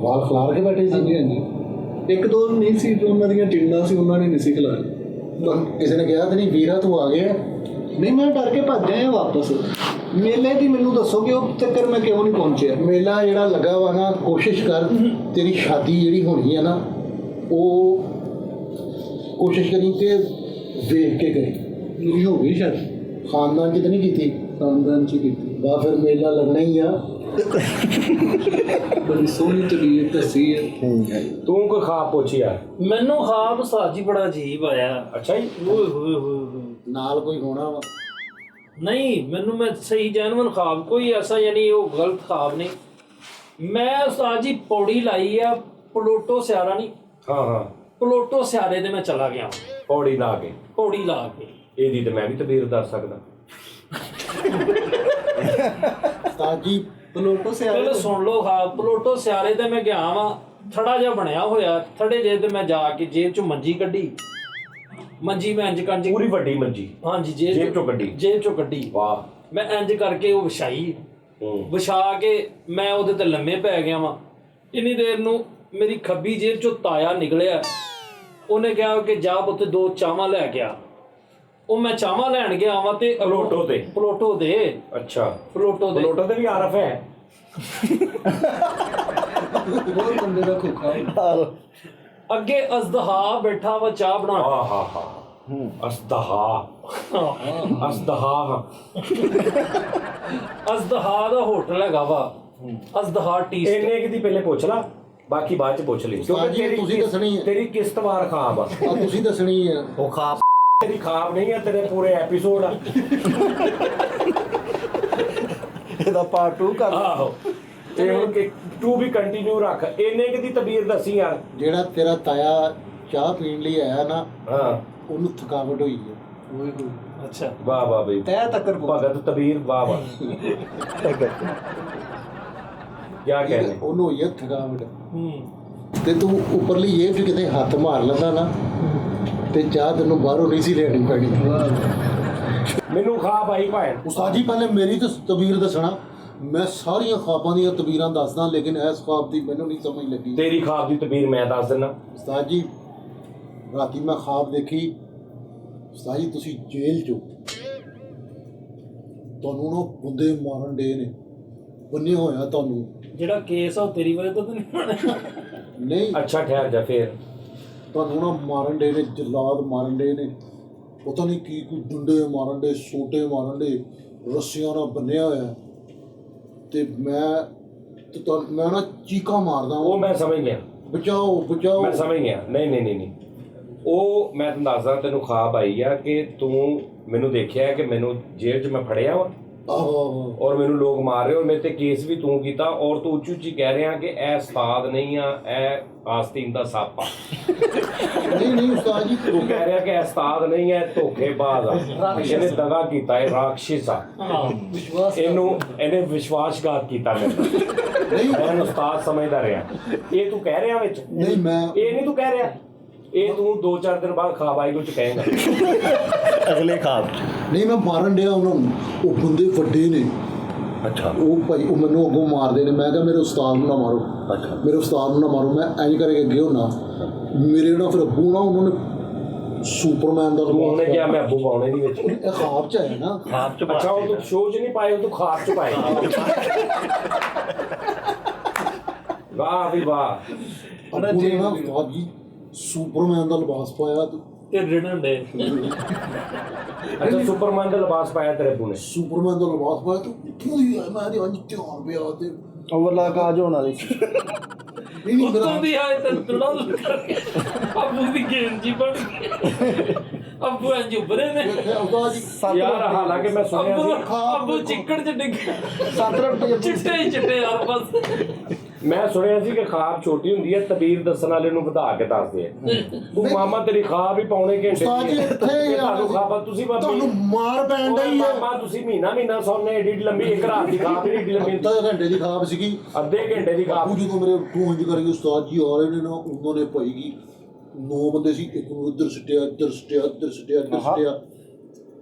ਵਾਲ ਖਿਲਾਰ ਕੇ ਬੈਠੇ ਸੀ? ਹਾਂਜੀ ਹਾਂਜੀ। ਇੱਕ ਦੋ ਨਹੀਂ ਸੀ, ਉਹਨਾਂ ਦੀਆਂ ਟਿੰਡਾਂ ਸੀ, ਉਹਨਾਂ ਨੇ ਨਹੀਂ ਸੀ ਖਿਲਾਰੀ। ਕਿਸੇ ਨੇ ਕਿਹਾ ਤੇ ਨਹੀਂ ਵੀਰਾ ਤੂੰ ਆ ਗਿਆ? ਨਹੀਂ ਮੈਂ ਡਰ ਕੇ ਭੱਜ ਆਇਆ ਵਾਪਸ। ਮੇਲੇ ਦੀ ਮੈਨੂੰ ਦੱਸੋ ਕਿ ਉਹ ਚੱਕਰ ਮੈਂ ਕਿਉਂ ਨਹੀਂ ਪਹੁੰਚਿਆ? ਮੇਲਾ ਜਿਹੜਾ ਲੱਗਾ ਵਾ ਨਾ, ਕੋਸ਼ਿਸ਼ ਕਰ ਤੇਰੀ ਸ਼ਾਦੀ ਜਿਹੜੀ ਹੋਣੀ ਹੈ ਨਾ, ਉਹ ਕੋਸ਼ਿਸ਼ ਕਰੀ ਕਿ ਵੇਖ ਕੇ ਕਰੀ। ਮੇਰੀ ਹੋ ਗਈ ਸ਼ਾਇਦ, ਖਾਨਦਾਨ 'ਚ ਤਾਂ ਨਹੀਂ ਕੀਤੀ? ਖਾਨਦਾਨ 'ਚ ਕੀਤੀ। ਬਾ ਫਿਰ ਮੇਲਾ ਲੱਗਣਾ ਹੀ ਆ। ਬੜੀ ਸੋਹਣੀ ਤਬੀਅਤ ਦੱਸੀ ਹੈ। ਤੂੰ ਕੋਈ ਖਾਬ ਪੁੱਛ ਯਾਰ। ਮੈਨੂੰ ਖਾਬ ਉਸਤਾਦ ਜੀ ਬੜਾ ਅਜੀਬ ਆਇਆ। ਅੱਛਾ ਜੀ। ਓਏ ਹੋਏ ਹੋਏ। ਨਾਲ ਕੋਈ ਹੋਣਾ ਵਾ? ਨਹੀਂ ਮੈਨੂੰ ਮੈਂ ਸਹੀ ਜੈਨੂਨ ਖਾਬ, ਕੋਈ ਐਸਾ ਯਾਨੀ ਉਹ ਗਲਤ ਖਾਬ ਨਹੀਂ। ਮੈਂ ਉਸਤਾਦ ਜੀ ਪੌੜੀ ਲਾਈ ਆ, ਪਲੋਟੋ ਸਿਆਰਾ ਨਹੀਂ। ਹਾਂ ਹਾਂ। ਪਲੋਟੋ ਸਿਆਰੇ ਤੇ ਮੈਂ ਚਲਾ ਗਿਆ ਪੌੜੀ ਲਾ ਕੇ। ਪੌੜੀ ਲਾ ਕੇ। ਇਹਦੀ ਤੇ ਮੈਂ ਵੀ ਤਬੀਰ ਦੱਸ ਸਕਦਾ। ਉਸਤਾਦ ਜੀ ਪਲੋਟੋ ਸੇ ਪਹਿਲਾਂ ਸੁਣ ਲਓ ਹਾਂ, ਪਲੋਟੋ ਸਿਆਰੇ ਤੇ ਮੈਂ ਗਿਆ ਵਾਂ, ਥੜਾ ਜਿਹਾ ਬਣਿਆ ਹੋਇਆ, ਥੜੇ ਜੇ ਤੇ ਮੈਂ ਜਾ ਕੇ ਜੇਬ ਚੋਂ ਮੰਜੀ ਕੱਢੀ, ਮੰਜੀ ਮੈਂ ਇੰਜ ਕੰਜ ਪੂਰੀ ਵੱਡੀ ਮੰਜੀ ਹਾਂਜੀ ਜੇਬ ਚੋਂ ਕੱਢੀ। ਜੇਬ ਚੋਂ ਕੱਢੀ, ਵਾਹ। ਮੈਂ ਇੰਜ ਕਰਕੇ ਉਹ ਵਿਛਾਈ, ਵਿਛਾ ਕੇ ਮੈਂ ਉਹਦੇ ਤੇ ਲੰਮੇ ਪੈ ਗਿਆ ਵਾਂ। ਇੰਨੀ ਦੇਰ ਨੂੰ ਮੇਰੀ ਖੱਬੀ ਜੇਬ ਚੋਂ ਤਾਇਆ ਨਿਕਲਿਆ, ਉਹਨੇ ਕਿਹਾ ਕਿ ਜਾ ਉੱਥੇ 2 ਚਾਵਾਂ ਲੈ ਕੇ ਆ। ਉਹ ਮੈਂ ਚਾਵਾਂ ਲੈਣ ਗਿਆ ਵਾਂ ਤੇ ਪਲੋਟੋ ਤੇ। ਪਲੋਟੋ ਦੇ ਅੱਛਾ, ਪਲੋਟੋ ਦੇ ਪਲੋਟੋ ਤੇ ਵੀ ਆਰਫ ਹੈ। ਬਹੁਤ ਬੰਦੇ ਦਾ ਖੋਖਾ। ਅੱਗੇ ਅਜ਼ਦਹਾ ਬੈਠਾ ਵਾ ਚਾਹ ਬਣਾ ਆਹ ਹਾ ਹਾ ਅਸਦਹਾ ਅਸਦਹਾ ਅਜ਼ਦਹਾ ਦਾ ਹੋਟਲ ਹੈਗਾ ਵਾ, ਅਜ਼ਦਹਾ ਟੀ ਇੰਨੇ ਦੀ ਪਹਿਲੇ ਪੁੱਛ ਲਾ, ਬਾਕੀ ਬਾਅਦ ਚ ਪੁੱਛ ਲਈ। ਉਸਤਾਦ ਜੀ, ਤੁਸੀਂ ਦੱਸਣੀ ਹੈ। ਤੇਰੀ ਕਿਸ਼ਤਵਾਰ ਖਾਬ ਆ। ਆ ਤੁਸੀਂ ਦੱਸਣੀ ਹੈ। ਉਹ ਖਾਪ ਤੇਰੀ ਖਾਬ ਨਹੀਂ ਆ, ਤੇਰੇ ਪੂਰੇ ਐਪੀਸੋਡ ਆ। ਇਹਦਾ ਪਾਰਟ 2 ਕਰ ਆਹੋ, ਤੇ ਹੁਣ ਤੂੰ ਵੀ ਕੰਟੀਨਿਊ ਰੱਖ। ਇੰਨੇ ਦੀ ਤਬੀਰ ਦੱਸੀ ਯਾਰ। ਜਿਹੜਾ ਤੇਰਾ ਤਾਇਆ ਚਾਹ ਪੀਣ ਲਈ ਆਇਆ ਨਾ, ਹਾਂ, ਉਹਨੂੰ ਥਕਾਵਟ ਹੋਈ ਹੈ। ਓਏ ਹੋਏ ਅੱਛਾ ਵਾਹ ਵਾਹ ਬਈ, ਤੈ ਤੱਕਰ ਭਗਤ ਤਬੀਰ, ਵਾਹ ਵਾਹ। ਕਿਆ ਕਹਿੰਦੇ? ਉਹਨੂੰ ਹੋਈ ਹੈ ਥਕਾਵਟ। ਹੂੰ ਤੇ ਤੂੰ ਉੱਪਰਲੀ ਜੇਬ 'ਚ ਕਿਤੇ ਹੱਥ ਮਾਰ ਲੈਂਦਾ ਨਾ, ਤੇ ਚਾਹ ਤੈਨੂੰ ਬਾਹਰੋਂ ਨਹੀਂ ਸੀ ਲੈਣੀ ਪੈਣੀ। ਮੈਨੂੰ ਖਾਬ ਆਈ ਭਾਵੇਂ। ਉਸਤਾਦ ਜੀ, ਪਹਿਲੇ ਮੇਰੀ ਤਾਂ ਤਬੀਰ ਦੱਸਣਾ। ਮੈਂ ਸਾਰੀਆਂ ਖਾਬਾਂ ਦੀਆਂ ਤਬੀਰਾਂ ਦੱਸਦਾ, ਲੇਕਿਨ ਇਸ ਖਾਬ ਦੀ ਮੈਨੂੰ ਨਹੀਂ ਸਮਝ ਲੱਗੀ। ਤੇਰੀ ਖਾਬ ਦੀ ਤਬੀਰ ਮੈਂ ਦੱਸ ਦਿੰਦਾ। ਉਸਤਾਦ ਜੀ, ਰਾਤੀ ਮੈਂ ਖਾਬ ਦੇਖੀ। ਉਸਤਾਦ ਜੀ, ਤੁਸੀਂ ਜੇਲ੍ਹ 'ਚੋਂ, ਤੁਹਾਨੂੰ ਨਾ ਬੰਦੇ ਮਾਰਨ ਡੇ ਨੇ, ਬੰਨੇ ਹੋਇਆ ਤੁਹਾਨੂੰ। ਜਿਹੜਾ ਕੇਸ ਆ ਉਹ ਤੇਰੀ ਵਜ੍ਹਾ ਤੋਂ ਤਾਂ ਨਹੀਂ ਬਣਿਆ। ਨਹੀਂ, ਅੱਛਾ ਠਹਿਰ ਜਾ ਫੇਰ। ਤੁਹਾਨੂੰ ਨਾ ਮਾਰਨ ਡੇ ਨੇ, ਜਲਾਦ ਮਾਰਨ ਡੇ ਨੇ, ਪਤਾ ਨਹੀਂ ਕੀ, ਕੋਈ ਡੰਡੇ ਮਾਰਨ ਡੇ, ਸੋਟੇ ਮਾਰਨ ਡੇ, ਰੱਸੀਆਂ ਨਾਲ ਬੰਨਿਆ ਹੋਇਆ। ਤੇ ਮੈਂ ਨਾ ਚੀਕਾਂ ਮਾਰਦਾ, ਉਹ ਮੈਂ ਸਮਝ ਗਿਆ, ਬਚਾਓ ਬਚਾਓ। ਮੈਂ ਸਮਝ ਗਿਆ। ਨਹੀਂ, ਉਹ ਮੈਂ ਤੈਨੂੰ ਦੱਸਦਾ, ਤੈਨੂੰ ਖਾਬ ਆਈ ਆ ਕਿ ਤੂੰ ਮੈਨੂੰ ਦੇਖਿਆ ਕਿ ਮੈਨੂੰ ਜੇਲ੍ਹ 'ਚ ਮੈਂ ਫੜਿਆ ਵਾ ਆਹੋ ਔਰ ਮੈਨੂੰ ਲੋਕ ਮਾਰ ਰਹੇ, ਔਰ ਮੇਰੇ ਤੇ ਕੇਸ ਵੀ ਤੂੰ ਕੀਤਾ, ਔਰ ਤੂੰ ਉੱਚੀ ਉੱਚੀ ਕਹਿ ਰਿਹਾ ਕਿ ਇਹ ਉਸਤਾਦ ਨਹੀਂ ਆ, ਇਹ ਆਸਤੀਨ ਦਾ ਸੱਪ ਆ। ਨਹੀਂ ਉਸਤਾਦ ਜੀ, ਤੂੰ ਕਹਿ ਰਿਹਾ ਕਿ ਇਹ ਉਸਤਾਦ ਨਹੀਂ ਹੈ, ਧੋਖੇਬਾਜ਼ ਆ, ਇਹਨੇ ਦਗਾ ਕੀਤਾ, ਇਹ ਰਾਖਸ਼ਿਸ ਆ, ਇਹਨੇ ਵਿਸ਼ਵਾਸਘਾਤ ਕੀਤਾ ਮੇਰੇ ਨਾਲ। ਨਹੀਂ ਮੈਂ ਉਸਤਾਦ ਸਮਝਦਾ ਰਿਹਾ। ਇਹ ਤੂੰ ਕਹਿ ਰਿਹਾ ਵਿੱਚ? ਨਹੀਂ, ਮੈਂ ਇਹ ਨਹੀਂ ਤੂੰ ਕਹਿ ਰਿਹਾ, ਇਹ ਤੂੰ 2-4 ਦਿਨ ਬਾਅਦ ਖਾਬ ਆਈ ਕੁਝ ਕਹੇਗਾ। ਅਗਲੇ ਖਾਪ ਨਹੀਂ, ਮੈਂ ਮਾਰਨ ਡਿਆ ਉਹਨਾਂ ਨੂੰ। ਉਹ ਬੰਦੇ ਵੱਡੇ ਨੇ। ਅੱਛਾ ਉਹ ਭਾਈ, ਉਹ ਮੈਨੂੰ ਅੱਗੋਂ ਮਾਰਦੇ ਨੇ। ਮੈਂ ਕਿਹਾ ਮੇਰੇ ਉਸਤਾਦ ਨੂੰ ਨਾ ਮਾਰੋ, ਅੱਛਾ ਮੇਰੇ ਉਸਤਾਦ ਨੂੰ ਨਾ ਮਾਰੋ। ਮੈਂ ਇੰਜ ਕਰਕੇ ਅੱਗੇ ਹੋਣਾ। ਮੇਰੇ ਨਾਲ ਫਿਰ ਅੱਬੂ ਨਾ, ਉਹਨਾਂ ਨੇ ਸੁਪਰਮੈਨ ਦਾ ਤੂੰ ਉਹਨੇ ਕਿਹਾ ਮੈਂ ਅੱਬੂ ਪਾਉਣੇ ਦੀ ਵਿੱਚ। ਇਹ ਖਾਬ 'ਚ ਹੈ ਨਾ। ਖਾਪ ਚ ਅੱਛਾ, ਉਹ ਤੂੰ ਸ਼ੋਅ 'ਚ ਨਹੀਂ ਪਾਏ, ਉਹ ਤੂੰ ਖਾਬ 'ਚ ਪਾਏ। ਵਾਹ ਵੀ ਵਾਹ। ਅੱਬੂ ਨੇ ਨਾ ਉਸਤਾਦ ਜੀ ਸੁਪਰਮੈਨ ਦਾ ਲਿਬਾਸ ਪਾਇਆ। ਤੇ ਰਿੜਨ ਦੇ ਅੱਛਾ, ਸੁਪਰਮੈਨ ਦਾ ਲਿਬਾਸ ਪਾਇਆ ਤੇਰੇ ਅੱਬੂ ਨੇ। ਸੁਪਰਮੈਨ ਦਾ ਲਿਬਾਸ ਪਾਇਆ ਤੇ ਉੱਥੋਂ ਦੀ ਮੈਂ ਤੇ ਅੰਜ ਧਿਆਨ ਪਿਆ ਤੇ ਓਵਰਲਾ ਕਾਜ ਹੋਣ ਵਾਲੀ ਸੀ। ਨਹੀਂ ਉੱਤੋਂ ਦੀ ਆਏ ਤੇ ਤੁੜਾ ਕਰਕੇ ਅੱਬੂ ਦੀ ਗੇਮ ਜੀ ਬਣ ਗਈ। ਅੱਬੂ ਇੰਜ ਉੱਭਰੇ ਨੇ। ਉਸਤਾਦ ਜੀ, ਯਾਰ ਹਾਲਾਂਕਿ ਮੈਂ ਸੁਣਿਆ ਸੀ, ਅੱਬੂ ਚਿੱਕੜ ਚ ਡਿੱਗ ਗਿਆ। 7 ਰੁਪਏ ਚਿੱਟੇ ਹੀ ਚਿੱਟੇ ਯਾਰ ਬਸ। ਮੈਂ ਸੁਣਿਆ ਸੀ ਕਿ ਖਾਬ ਛੋਟੀ ਹੁੰਦੀ ਹੈ, ਤਬੀਰ ਦੱਸਣ ਵਾਲੇ ਨੂੰ ਵਧਾ ਕੇ ਦੱਸਦੇ ਆ। ਤੂੰ ਮਾਮਾ ਤੇਰੀ ਖਾਬ ਹੀ ਪੌਣੇ ਘੰਟੇ ਉਸਤਾਦ ਜੀ, ਦੀ ਹੈ। ਇੱਥੇ ਤੁਹਾਨੂੰ ਖਾਬ ਤੁਸੀਂ ਤੁਹਾਨੂੰ ਮਾਰ ਪੈਣ ਓਏ ਡਈ ਹੈ। ਮਾਮਾ ਤੁਸੀਂ ਮਹੀਨਾ ਸੌਂਨੇ, ਏਡੀ ਲੰਬੀ ਇੱਕ ਰਾਤ ਦੀ ਖਾਬ ਹੀ ਏਡੀ ਲੰਬੀ। ਅੱਧਾ ਘੰਟੇ ਦੀ ਖਾਬ ਸੀਗੀ। ਅੱਧੇ ਘੰਟੇ ਦੀ ਖਾਬ। ਬਾਪੂ ਜਦੋਂ ਮੇਰੇ ਤੂੰ ਇੰਜ ਕਰਕੇ ਉਸਤਾਦ ਜੀ ਆ ਰਹੇ ਨੇ ਨਾ, ਉਹਨਾਂ ਨੇ ਭਾਈ ਜੀ 9 ਬੰਦੇ ਸੀ, ਇੱਕ ਨੂੰ ਇੱਧਰ ਸੁੱਟਿਆ, ਇੱਧਰ ਸੁੱਟਿਆ, ਇੱਧਰ ਸੁੱਟਿਆ, ਇੱਧਰ ਸੁੱਟਿਆ।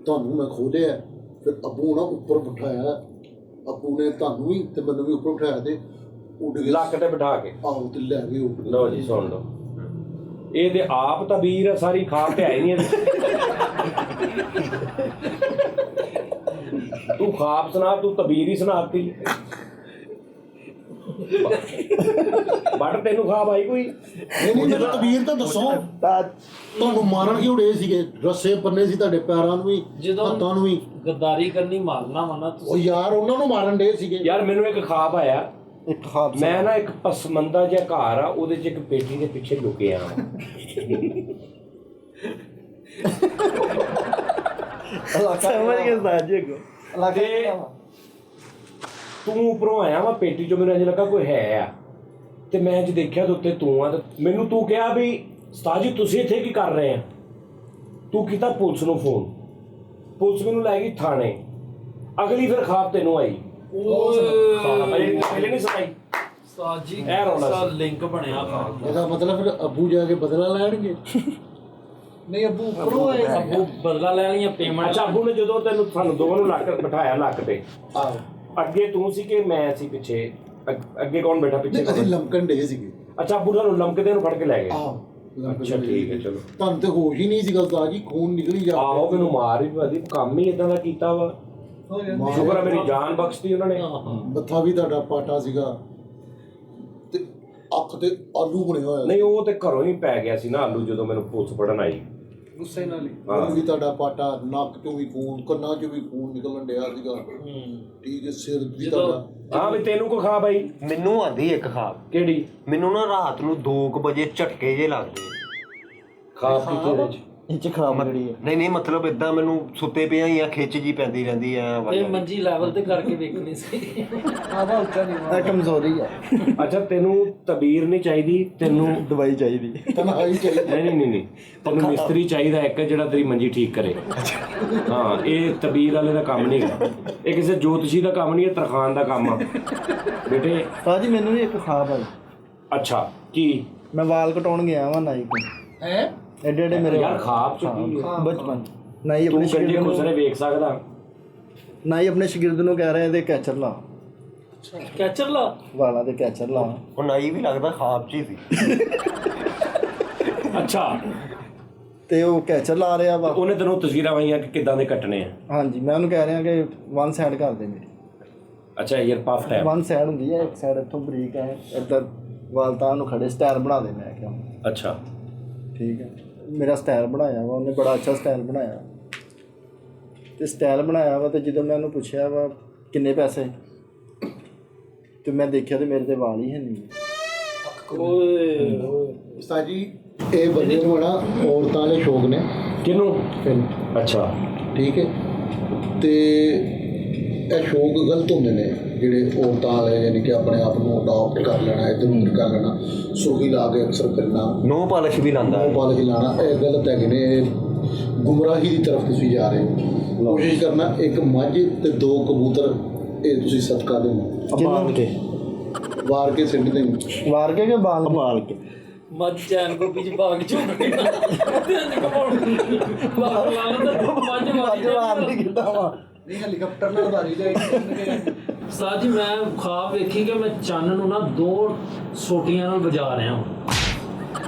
ਤੁਹਾਨੂੰ ਮੈਂ ਖੋਲਿਆ, ਫਿਰ ਅੱਬੂ ਨਾ ਉੱਪਰ ਬਿਠਾਇਆ। ਅੱਬੂ ਨੇ ਤੁਹਾਨੂੰ ਵੀ ਤੇ ਮੈਨੂੰ ਵੀ ਉੱਪਰ ਬਿਠਾਇਆ ਤੇ ਉੱਡ ਗਏ। ਲੱਕ ਤੇ ਬਿਠਾ ਕੇ। ਆਹੋ ਤੇ ਲੈ ਗਏ ਉੱਡ। ਲਓ ਜੀ ਸੁਣ ਲਓ, ਇਹ ਤੇ ਆਪ ਤਬੀਰ ਆ, ਸਾਰੀ ਖਾਬ ਤੇ ਆਈ ਨਹੀਂ ਇਹਦੇ। ਤੂੰ ਖਾਬ ਸੁਣਾ, ਤੂੰ ਤਬੀਰ ਹੀ ਸੁਣਾਤੀ। ਬਟ ਤੈਨੂੰ ਖਾਬ ਆਈ ਕੋਈ? ਨਹੀਂ ਮੇਰਾ ਤਬੀਰ ਤਾਂ ਦੱਸੋ। ਤੁਹਾਨੂੰ ਮਾਰਨ ਕਿਉਂ ਡੇ ਸੀਗੇ? ਰੱਸੇ ਪੰਨੇ ਸੀ ਤੁਹਾਡੇ ਪੈਰਾਂ ਨੂੰ ਵੀ, ਜਦੋਂ ਹੱਥਾਂ ਨੂੰ ਵੀ। ਗੱਦਾਰੀ ਕਰਨੀ ਮਾਰਨਾ ਵਾ ਨਾ ਉਹ ਤੁਸੀਂ। ਯਾਰ ਉਹਨਾਂ ਨੂੰ ਮਾਰਨ ਡੇ ਸੀਗੇ। ਯਾਰ ਮੈਨੂੰ ਇੱਕ ਖਾਬ ਆਇਆ, ਇੱਕ ਖਾਬ ਮੈਂ ਨਾ ਇੱਕ ਪਸਮੰਦਾ ਜਿਹਾ ਘਰ ਆ, ਉਹਦੇ 'ਚ ਇੱਕ ਪੇਟੀ ਦੇ ਪਿੱਛੇ ਲੁਕਿਆ ਵਾਂ। ਸਮਝ ਕੇ ਸਾਜੇ ਕੋ ਤੇ ਤੂੰ ਉੱਪਰੋਂ ਆਇਆ ਵਾ ਪੇਟੀ 'ਚੋਂ, ਮੈਨੂੰ ਇੰਝ ਲੱਗਾ ਕੋਈ ਹੈ ਆ, ਤੇ ਮੈਂ ਅੱਜ ਦੇਖਿਆ ਤੇ ਉੱਤੇ ਤੂੰ ਆ। ਤੇ ਮੈਨੂੰ ਤੂੰ ਕਿਹਾ ਵੀ ਉਸਤਾਦ ਜੀ ਤੁਸੀਂ ਇੱਥੇ ਕੀ ਕਰ ਰਹੇ ਆ? ਤੂੰ ਕੀਤਾ ਪੁਲਿਸ ਨੂੰ ਫੋਨ, ਪੁਲਿਸ ਮੈਨੂੰ ਲੈ ਗਈ ਥਾਣੇ, ਅਗਲੀ ਫਿਰ ਖਾਬ ਤੈਨੂੰ ਆਈ। ਪਹਿਲੇ ਨਹੀਂ ਸੁਣਾਈ ਉਸਤਾਦ ਜੀ ਇਹ ਰੌਲਾ ਸਾ ਸੀ। ਲਿੰਕ ਬਣਿਆ ਖਾਬ ਦਾ। ਇਹਦਾ ਮਤਲਬ ਫਿਰ ਅੱਬੂ ਜਾ ਕੇ ਬਦਲਾ ਲੈਣਗੇ। ਨਹੀਂ ਅੱਬੂ ਉੱਪਰੋਂ ਆਏ ਅੱਬੂ ਬਦਲਾ ਲੈ ਲਈਆਂ ਪੇਮੈਂਟ। ਅੱਛਾ ਅੱਬੂ ਨੇ ਜਦੋਂ ਤੈਨੂੰ ਸਾਨੂੰ ਦੋਵਾਂ ਨੂੰ ਲੱਕ ਬਿਠਾਇਆ ਲੱਕ ਤੇ, ਅੱਗੇ ਤੂੰ ਸੀ ਕਿ ਮੈਂ ਸੀ ਪਿੱਛੇ? ਅੱਗੇ ਕੌਣ ਬੈਠਾ ਪਿੱਛੇ ਨਹੀਂ, ਅਸੀਂ ਕੌਣ? ਲਮਕਣ ਡੇ ਸੀਗੇ। ਅੱਛਾ ਅੱਬੂ ਤੁਹਾਨੂੰ ਲੰਮਕਦੇ ਨੂੰ ਫੜ ਕੇ ਲੈ ਗਏ। ਲਮਕਣ ਅੱਛਾ ਡੇ ਠੀਕ ਹੈ ਸੀਗੇ। ਚਲੋ। ਤੁਹਾਨੂੰ ਤੇ ਹੋਸ਼ ਹੀ ਨਹੀਂ ਸੀ ਗੱਲ ਜੀ, ਖੂਨ ਨਿਕਲੀ ਜਾ ਆਹੋ ਮੈਨੂੰ ਮਾਰ ਹੀ ਪਈ, ਕੰਮ ਹੀ ਇਦਾਂ ਦਾ ਕੀਤਾ ਵਾ। ਸ਼ੁਕਰ ਹੈ ਮੇਰੀ ਜਾਨ ਬਖਸ਼ਤੀ ਉਹਨਾਂ ਨੇ। ਮੱਥਾ ਵੀ ਤੁਹਾਡਾ ਪਾਟਾ ਸੀਗਾ ਤੇ ਅੱਖ ਤੇ ਆਲੂ ਬਣਿਆ ਹੋਇਆ ਸੀ। ਨਹੀਂ ਉਹ ਤੇ ਘਰੋਂ ਹੀ ਪੈ ਗਿਆ ਸੀ ਨਾ ਆਲੂ, ਜਦੋਂ ਮੈਨੂੰ ਪੁਲਿਸ ਫੜਨ ਆਈ। ਗੁੱਸੇ ਨਾਲ ਹੀ। ਮੂੰਹ ਵੀ ਤੁਹਾਡਾ ਪਾਟਾ, ਨੱਕ ਚੋਂ ਵੀ ਖੂਨ, ਕੰਨਾਂ ਚੋਂ ਵੀ ਖੂਨ ਨਿਕਲਣ ਡਿਆ ਸੀਗਾ। ਠੀਕ ਹੈ, ਸਿਰ ਵੀ ਜਦੋਂ- ਤੁਹਾਡਾ। ਹਾਂ ਵੀ ਤੈਨੂੰ ਕੋ ਖਾ ਬਾਈ? ਮੈਨੂੰ ਆਂਦੀ ਇੱਕ ਖਾਬ, ਕਿਹੜੀ ਮੈਨੂੰ ਨਾ ਰਾਤ ਨੂੰ 2 ਵਜੇ ਝਟਕੇ ਜੇ ਲੱਗਦੇ। ਖਾ ਪੀ ਤੇਰੇ ਚ? ਇਹ ਚ ਖਾਬ ਜਿਹੜੀ ਹੈ ਨਹੀਂ ਮਤਲਬ ਇਦਾਂ ਮੈਨੂੰ ਸੁੱਤੇ ਪਿਆ ਹੀ ਆ ਖਿੱਚ ਜੀ ਪੈਂਦੀ ਰਹਿੰਦੀ ਆ। ਤੇ ਮੰਜੀ ਲੈਵਲ ਤੇ ਕਰਕੇ ਵੇਖਣੀ ਸੀ। ਆਵਾ ਉੱਚਾ ਨਹੀਂ ਇਹ ਕਮਜ਼ੋਰੀ ਹੈ, ਅੱਛਾ ਤੈਨੂੰ ਤਬੀਰ ਨਹੀਂ ਚਾਹੀਦੀ, ਤੈਨੂੰ ਦਵਾਈ ਚਾਹੀਦੀ। ਤਨਹਾਈ ਚਾਹੀਦੀ। ਨਹੀਂ ਤੈਨੂੰ ਮਿਸਤਰੀ ਚਾਹੀਦਾ ਇੱਕ ਜਿਹੜਾ ਤੇਰੀ ਮੰਜੀ ਠੀਕ ਕਰੇ। ਹਾਂ ਇਹ ਤਬੀਰ ਵਾਲੇ ਦਾ ਕੰਮ ਨਹੀਂ ਹੈ, ਇਹ ਕਿਸੇ ਜੋਤਸ਼ੀ ਦਾ ਕੰਮ ਨਹੀਂ ਹੈ, ਤਰਖਾਨ ਦਾ ਕੰਮ ਆ ਬੇਟੇ। ਉਸਤਾਦ ਜੀ ਮੈਨੂੰ ਵੀ ਇੱਕ ਖਾਬ ਆਈ। ਅੱਛਾ ਕੀ? ਮੈਂ ਵਾਲ ਕਟਾਉਣ ਗਿਆ ਵਾਂ ਨਾਈ ਕੋਲ। ਹੈ ਐਡੇ ਐਡੇ ਮੇਰੇ ਯਾਰ ਵਾਲ। ਖਾਬ ਚ ਕੀ ਹੈ? ਬਚਪਨ ਨਾਈ ਤੂੰ ਆਪਣੇ ਕੰਜੇ ਸ਼ਾਗਿਰਦ ਖੁਸਰੇ ਨੂੰ ਵੇਖ ਸਕਦਾ? ਨਾਈ ਆਪਣੇ ਸ਼ਾਗਿਰਦ ਨੂੰ ਕਹਿ ਰਿਹਾ ਇਹਦੇ ਕੈਚਰ ਲਾ, ਕੈਚਰ ਲਾ। ਵਾਲਾਂ ਦੇ ਕੈਚਰ ਲਾ। ਉਹ ਨਾਈ ਵੀ ਲੱਗਦਾ ਖਾਬ 'ਚ ਹੀ ਸੀ। ਅੱਛਾ ਤੇ ਉਹ ਕੈਚਰ ਲਾ ਰਿਹਾ ਵਾ। ਉਹਨੇ ਤੈਨੂੰ ਤਸਵੀਰਾਂ ਵਾਈਆਂ ਕਿ ਕਿੱਦਾਂ ਦੇ ਕੱਟਣੇ ਆ? ਹਾਂਜੀ ਮੈਂ ਉਹਨੂੰ ਕਹਿ ਰਿਹਾ ਕਿ ਵਨ ਸਾਈਡ ਕਰ ਦੇ ਮੇਰੀ। ਅੱਛਾ year puff tap. One side ਹੁੰਦੀ ਹੈ, ਇੱਕ ਸਾਈਡ ਇੱਥੋਂ ਬਰੀਕ ਹੈ, ਇੱਧਰ ਵਾਲ ਤਾਂ ਨੂੰ ਖੜੇ ਸਟਾਈਲ ਬਣਾ ਦੇ। ਮੈਂ ਕਿਹਾ ਅੱਛਾ ਠੀਕ ਹੈ, ਮੇਰਾ ਸਟਾਈਲ ਬਣਾਇਆ ਵਾ ਉਹਨੇ, ਬੜਾ ਅੱਛਾ ਸਟਾਈਲ ਬਣਾਇਆ। ਤੇ ਸਟਾਈਲ ਬਣਾਇਆ ਵਾ ਤੇ ਜਦੋਂ ਮੈਂ ਉਹਨੂੰ ਪੁੱਛਿਆ ਵਾ ਕਿੰਨੇ ਪੈਸੇ, ਤੇ ਮੈਂ ਦੇਖਿਆ ਤੇ ਮੇਰੇ ਤੇ ਵਾਲ ਹੀ ਹੈ ਨਹੀਂ। ਓਏ ਉਸਤਾਦ ਜੀ ਇਹ ਬੰਦੇ ਨੂੰ ਬੜਾ ਔਰਤਾਂ ਵਾਲੇ ਸ਼ੌਕ ਨੇ। ਕਿਹਨੂੰ? ਫਿਰ ਅੱਛਾ ਠੀਕ ਹੈ, ਤੇ ਇਹ ਸ਼ੌਕ ਗਲਤ ਹੁੰਦੇ ਨੇ ਜਿਹੜੇ ਔਰਤਾਂ ਵਾਲੇ, ਯਾਨੀ ਕਿ ਆਪਣੇ ਆਪ ਨੂੰ ਅਡਾਪਟ ਕਰ ਲੈਣਾ, ਇੱਧਰ ਉੱਧਰ ਕਰ ਲੈਣਾ, ਸੁਖੀ ਲਾ ਕੇ ਅਕਸਰ ਕਰਨਾ, ਨੋ ਪਾਲਿਸ਼ ਵੀ ਲਾਂਦਾ ਉਹ ਪਾਲ ਕੇ ਲਾਣਾ, ਇਹ ਗਲਤ ਹੈਗੇ ਨੇ। ਇਹ ਗੁੰਮਰਾਹੀ ਦੀ ਤਰਫ ਤੁਸੀਂ ਜਾ ਰਹੇ ਹੋ। ਕੋਸ਼ਿਸ਼ ਕਰਨਾ ਇੱਕ ਮੱਝ ਤੇ 2 ਕਬੂਤਰ ਇਹ ਤੁਸੀਂ ਸਦਕਾ ਦੇਣਾ, ਕਿੰਨਾ ਕੇ ਵਾਰ ਕੇ ਸਿੱਟ ਦੇਣਾ। ਵਾਰ ਕੇ ਬਾਲ ਬਾਲ ਕੇ ਮੱਝ ਚੈਨ ਗੋਪੀ ਚ ਬਾਗ ਚੋਂ ਕੱਢਣਾ ਤੇ ਕਮਾਉਣ ਬਾਗ ਲਾਣਾ ਮੱਝ ਵਾਰ ਨਹੀਂ ਕਿੱਦਾਂ ਵਾ। ਨਹੀਂ ਹੈਲੀਕਾਪਟਰ ਨਾਲ ਵਾਰੀ ਜਾਏਗੀ। ਉਸਤਾਦ ਜੀ ਮੈਂ ਖਾਬ ਵੇਖੀ ਕਿ ਮੈਂ ਚੰਨ ਨੂੰ ਨਾ 2 ਸੋਟੀਆਂ ਨਾਲ ਵਜਾ ਰਿਹਾ ਹਾਂ।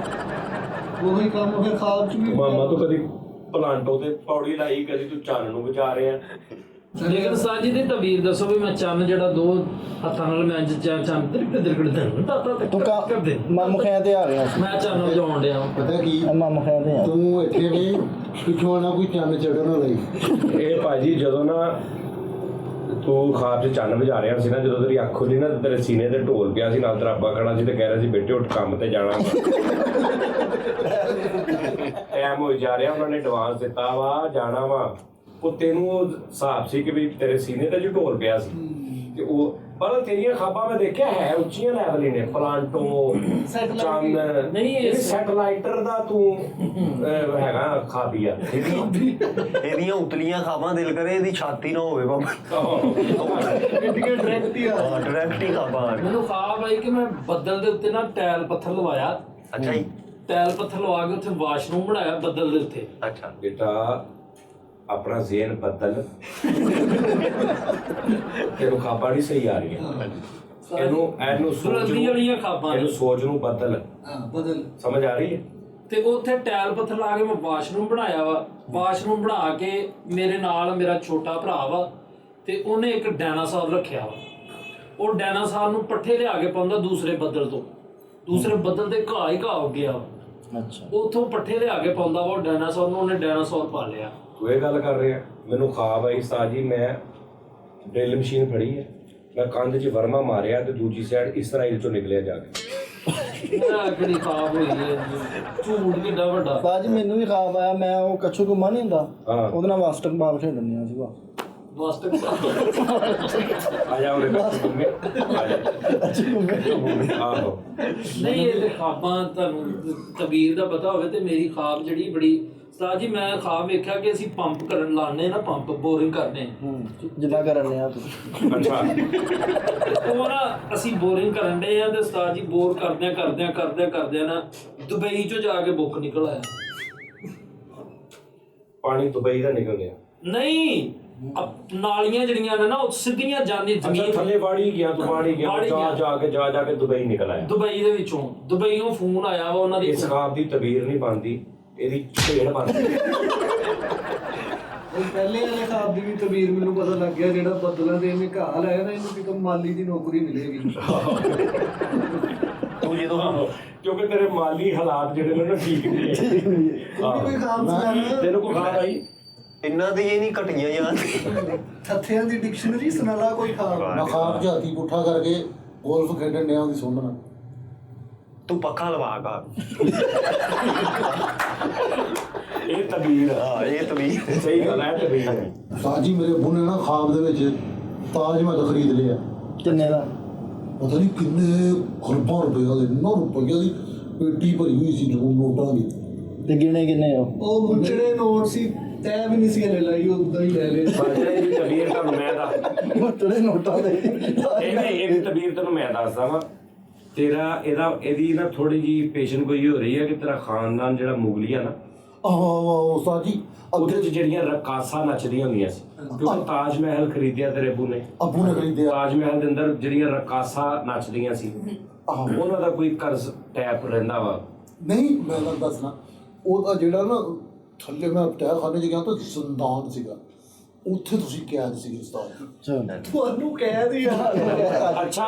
ਉਹੀ ਕੰਮ ਫਿਰ ਖਾਬ ਚ ਵੀ ਮਾਮਾ ਤੂੰ ਕਦੀ ਪਲਾਂਟੋ ਤੇ ਪੌੜੀ ਲਾਈ, ਕਦੀ ਤੂੰ ਚੰਨ ਨੂੰ ਬਚਾ ਰਿਹਾ। ਲੇਕਿਨ ਉਸਤਾਦ ਜੀ ਦੀ ਤਬੀਰ ਦੱਸੋ ਵੀ ਮੈਂ ਚੰਨ ਜਿਹੜਾ 2 ਹੱਥਾਂ ਨਾਲ ਮੈਂ ਚੰਨ ਦਿਰਕੜ ਤੂੰ ਕਾ ਕਰਦੇ ਮਾਮਖਿਆਂ ਤੇ ਆ ਰਿਹਾ ਸੀ। ਮੈਂ ਚੰਨ ਵਜਾਉਣ ਡਿਆ ਪਤਾ ਕੀ, ਮਾਮਖਿਆਂ ਤੇ ਆ। ਤੂੰ ਇੱਥੇ ਵੀ ਪਿੱਛੋਂ ਨਾ ਕੋਈ ਚੰਨ ਚੜਨ ਲਈ। ਇਹ ਭਾਜੀ ਜਦੋਂ ਨਾ ਤੂੰ ਖਾਬ 'ਚ ਚੰਨ ਵਜਾ ਰਿਹਾ ਸੀ ਨਾ, ਜਦੋਂ ਤੇਰੀ ਅੱਖ ਖੁੱਲੀ ਨਾ ਤੇ ਤੇਰੇ ਸੀਨੇ ਤੇ ਢੋਲ ਪਿਆ ਸੀ, ਨਾਲ ਤੇਰਾ ਅੱਬਾ ਖੜਾ ਸੀ ਤੇ ਕਹਿ ਰਿਹਾ ਸੀ ਬੇਟੇ ਉੱਠ ਕੰਮ ਤੇ ਜਾਣਾ। ਟਾਈਮ ਹੋ ਜਾ ਰਿਹਾ, ਉਹਨਾਂ ਨੇ ਐਡਵਾਂਸ ਦਿੱਤਾ ਵਾ, ਜਾਣਾ ਵਾ। ਉਹ ਤੈਨੂੰ ਉਹ ਹਿਸਾਬ ਸੀ ਕਿ ਵੀ ਤੇਰੇ ਸੀਨੇ ਤੇ ਜੋ ਢੋਲ ਪਿਆ ਸੀ ਤੇ ਉਹ, ਪਰ ਤੇਰੀਆਂ ਖਾਬਾਂ ਮੈਂ ਦੇਖਿਆ ਹੈ ਉੱਚੀਆਂ ਲੈਵਲ ਹੀ ਨੇ। ਪਲਾਂਟੋ, ਚੰਨ, ਨਹੀਂ, ਇਹ ਸੈਟਲਾਈਟਰ ਦਾ ਤੂੰ ਹੈਗਾ ਖਾਬੀਆ। ਇਹਦੀਆਂ ਉਤਲੀਆਂ ਖਾਬਾਂ ਦਿਲ ਕਰੇ ਇਹਦੀ ਛਾਤੀ ਨਾ ਹੋਵੇ ਬਾਬਾ। ਡਾਇਰੈਕਟ ਹੀ ਆ। ਹਾਂ ਡਾਇਰੈਕਟ ਹੀ ਖਾਬਾਂ ਆ ਰਹੀਆਂ। ਮੈਨੂੰ ਖਾਬ ਆਈ ਕਿ ਮੈਂ ਬੱਦਲ ਦੇ ਉੱਤੇ ਨਾ ਟੈਲ ਪੱਥਰ ਲਵਾਇਆ। ਅੱਛਾ ਜੀ। ਟੈਲ ਪੱਥਰ ਲਵਾ ਕੇ ਉੱਥੇ ਵਾਸ਼ਰੂਮ ਬਣਾਇਆ ਬੱਦਲ ਦੇ ਉੱਤੇ। ਅੱਛਾ ਬੇਟਾ ਆਪਣਾ ਜ਼ੇਨ ਬਦਲ, ਤੈਨੂੰ ਖਾਬਾਂ ਨਹੀਂ ਸਹੀ ਆ ਰਹੀਆਂ। ਇਹਨੂੰ ਸੋਚ ਬੁਲੰਦੀ ਵਾਲੀਆਂ ਖਾਬਾਂ ਨੇ। ਇਹਨੂੰ ਸੋਚ ਨੂੰ ਬਦਲ। ਹਾਂ ਬਦਲ। ਸਮਝ ਆ ਰਹੀ ਹੈ? ਤੇ ਉੱਥੇ ਟੈਲ ਪੱਥਰ ਲਾ ਕੇ ਮੈਂ ਵਾਸ਼ਰੂਮ ਬਣਾਇਆ ਵਾ। ਵਾਸ਼ਰੂਮ ਬਣਾ ਕੇ ਮੇਰੇ ਨਾਲ ਮੇਰਾ ਛੋਟਾ ਭਰਾ ਵਾ ਤੇ ਉਹਨੇ ਇੱਕ ਡਾਇਨਾਸੌਰ ਰੱਖਿਆ ਵਾ। ਉਹ ਡਾਇਨਾਸੌਰ ਨੂੰ ਪੱਠੇ ਲਿਆ ਕੇ ਪਾਉਂਦਾ ਦੂਸਰੇ ਬੱਦਲ ਤੋਂ। ਦੂਸਰੇ ਬੱਦਲ ਤੇ ਘਾਹ ਹੀ ਘਾਹ ਉੱਗ ਗਿਆ ਵਾ। ਅੱਛਾ ਉੱਥੋਂ ਪੱਠੇ ਲਿਆ ਕੇ ਪਾਉਂਦਾ ਵਾ ਉਹ ਡਾਇਨਾਸੌਰ ਨੂੰ। ਉਹਨੇ ਡਾਇਨਾਸੌਰ ਪਾਲਿਆ। ਤੂੰ ਇਹ ਗੱਲ ਕਰ ਰਿਹਾ, ਮੈਨੂੰ ਖਾਬ ਆਈ ਸਾਜ ਜੀ, ਮੈਂ ਡਰਿਲ ਮਸ਼ੀਨ ਫੜੀ ਹੈ, ਮੈਂ ਕੰਧ 'ਚ ਵਰਮਾ ਮਾਰਿਆ ਤੇ ਦੂਜੀ ਸਾਈਡ ਇਸਰਾਈਲ 'ਚੋਂ ਨਿਕਲਿਆ ਜਾ ਕੇ। ਮੇਰਾ ਕਿਹੜੀ ਖਾਬ ਹੋਈ ਹੈ, ਝੂਠ ਕਿੱਡਾ ਵੱਡਾ। ਬਾਜੀ ਮੈਨੂੰ ਵੀ ਖਾਬ ਆਇਆ। ਮੈਂ ਉਹ ਕੱਛੂ ਗੁੰਮਾ ਨਹੀਂ ਹੁੰਦਾ, ਹਾਂ। ਉਹਦੇ ਨਾਲ ਬਾਸਕਟਬਾਲ ਖੇਡਣ ਡਿਆ ਸੀਗਾ। ਮਾਸਟਰ ਸਾਹਿਬ ਆ ਜਾ ਉਹਦੇ ਘੁੰਮੇ ਆ ਜਾ ਆਹੋ ਨਹੀਂ ਇਹ ਖਾਬਾਂ ਤੁਹਾਨੂੰ ਤਬੀਰ ਦਾ ਪਤਾ ਹੋਵੇ ਤੇ ਮੇਰੀ ਖਾਬ ਜਿਹੜੀ ਬੜੀ ਉਸਤਾਦ ਜੀ ਮੈਂ ਖਾਬ ਵੇਖਿਆ ਕਿ ਅਸੀਂ ਪੰਪ ਕਰਨ ਲਾਣੇ ਨਾ ਪੰਪ ਬੋਰਿੰਗ ਕਰਨੇ ਜਿੱਦਾਂ ਕਰਨ ਆ ਤੁਸੀਂ ਅੱਛਾ ਉਹ ਨਾ ਅਸੀਂ ਬੋਰਿੰਗ ਕਰਨ ਦੇ ਆ ਤੇ ਉਸਤਾਦ ਜੀ ਬੋਰ ਕਰਦਿਆਂ ਨਾ ਦੁਬਈ ਚੋਂ ਜਾ ਕੇ ਬੁੱਕ ਨਿਕਲ ਆਇਆ ਪਾਣੀ ਦੁਬਈ ਦਾ ਨਿਕਲ ਗਿਆ ਨਹੀਂ ਨਾਲੀਆਂ ਜਿਹੜੀਆਂ ਨੇ ਨਾ ਉਹ ਸਿੱਧੀਆਂ ਜਾਂਦੀ ਅੱਛਾ ਜ਼ਮੀਨ ਥੱਲੇ ਵਾੜੀ ਗਿਆ ਤੂੰ ਵਾੜੀ ਗਿਆ ਵਾੜੀ ਗਿਆ। ਜਾ ਕੇ ਦੁਬਈ ਨਿਕਲ ਆਇਆ ਦੁਬਈ ਦੇ ਵਿੱਚੋਂ ਦੁਬਈੋਂ ਫੋਨ ਆਇਆ ਵਾ ਉਹਨਾਂ ਦੀ ਇਸ ਖਾਬ ਦੀ ਤਬੀਰ ਨਹੀਂ ਬਣਦੀ ਇਹਦੀ ਢੇੜ ਬਣਦੀ ਉਹ ਪਹਿਲੇ ਵਾਲੇ ਖਾਬ ਦੀ ਵੀ ਤਬੀਰ ਮੈਨੂੰ ਪਤਾ ਲੱਗ ਗਿਆ ਜਿਹੜਾ ਬੱਦਲਾਂ ਦੇ ਇਹਨੇ ਘਾਹ ਲਾਇਆ ਨਾ ਇਹਨੂੰ ਕਿਤੇ ਮਾਲੀ ਦੀ ਨੌਕਰੀ ਮਿਲੇਗੀ ਤੂੰ ਜਦੋਂ ਕਿਉਂਕਿ ਤੇਰੇ ਮਾਲੀ ਹਾਲਾਤ ਜਿਹੜੇ ਨੇ ਨਾ ਠੀਕ ਨਹੀਂ ਕੋਈ ਖਾਬ ਸੁਣਾ ਤੈਨੂੰ ਕੋਈ ਖਾਬ ਆਈ ਇੰਨਾ ਦੀ ਇਹ ਨਹੀਂ ਘਟੀਆਂ ਯਾਰ ਥੱਥਿਆਂ ਦੀ ਡਿਕਸ਼ਨਰੀ ਸੁਣਾ ਕੋਈ ਖਾਬ ਮੈਂ ਖਾਬ ਝਾਤੀ ਪੁੱਠਾ ਕਰਕੇ ਗੋਲਫ ਖੇਡਣ ਡਿਆ ਉਹਦੀ ਸੁਣਨਾ ਤੂੰ ਪੱਖਾ ਲਵਾਗਾ ਇਹ ਤਬੀਰ ਹਾਂ ਇਹ ਤਵੀ ਸਹੀ ਗੱਲ ਹੈ ਤਬੀਰ ਹੈ ਸਾਜੀ ਮੇਰੇ ਅੱਬੂ ਨੇ ਨਾ ਖਾਬ ਦੇ ਵਿੱਚ ਤਾਜ ਮਹਿਲ ਖਰੀਦ ਲਿਆ ਕਿੰਨੇ ਦਾ ਪਤਾ ਨਹੀਂ ਕਿੰਨੇ ਖਰਬਾਂ ਰੁਪਏ ਦੇ ਨਾ ਰੁਪਈਆ ਦੀ ਪੇਟੀ ਭਰੀ ਹੋਈ ਸੀ ਨੋਟਾਂ ਦੀ ਤੇ ਗਿਣੇ ਕਿੰਨੇ ਉਹ ਮੁੰਚੜੇ ਨੋਟ ਸੀ ਤੈ ਵੀ ਨਹੀਂ ਸੀ ਲੈ ਲਈ ਉਦਾਂ ਹੀ ਲੈ ਲਏ ਇਹਦੀ ਤਬੀਰ ਤੁਹਾਨੂੰ ਮੈਂ ਦੱਸ ਮੋਟੜੇ ਨੋਟਾਂ ਦੇ ਇਹਦੀ ਤਬੀਰ ਤੈਨੂੰ ਮੈਂ ਦੱਸਦਾ ਵਾਂ ਇਹਦੀ ਨਾ ਥੋੜੀ ਜੀ ਪੇਸ਼ੈਂਟ ਕੋਈ ਹੋ ਰਹੀ ਹੈ ਕਿ ਤੇਰਾ ਖਾਨਦਾਨ ਜਿਹੜਾ ਮੁਗਲੀ ਆ ਨਾ ਆਹੋ ਸਾਜੀ ਉਹਦੇ ਚ ਜਿਹੜੀਆਂ ਰਕਾਸਾਂ ਨੱਚਦੀਆਂ ਹੁੰਦੀਆਂ ਸੀ ਕਿਉਂਕਿ ਤਾਜ ਮਹਿਲ ਖਰੀਦਿਆ ਤੇਰੇ ਅੱਬੂ ਨੇ ਅੱਬੂ ਨੇ ਖਰੀਦਿਆ ਤਾਜ ਮਹਿਲ ਦੇ ਅੰਦਰ ਜਿਹੜੀਆਂ ਰਕਾਸਾਂ ਨੱਚਦੀਆਂ ਸੀ ਉਹਨਾਂ ਦਾ ਕੋਈ ਕਰਜ਼ ਟੈਪ ਰਹਿੰਦਾ ਵਾ ਨਹੀਂ ਮੈਂ ਤੁਹਾਨੂੰ ਦੱਸਣਾ ਉਹਦਾ ਜਿਹੜਾ ਨਾ ਥੱਲੇ ਮੈਂ ਤਹਿਖਾਨੇ 'ਚ ਗਿਆ ਤਾਂ ਸੰਦਾਨ ਸੀਗਾ ਉੱਥੇ ਤੁਸੀਂ ਕੈਦ ਸੀ ਉਸਤਾਦ ਤੁਹਾਨੂੰ ਕਹਿ ਦੀ ਅੱਛਾ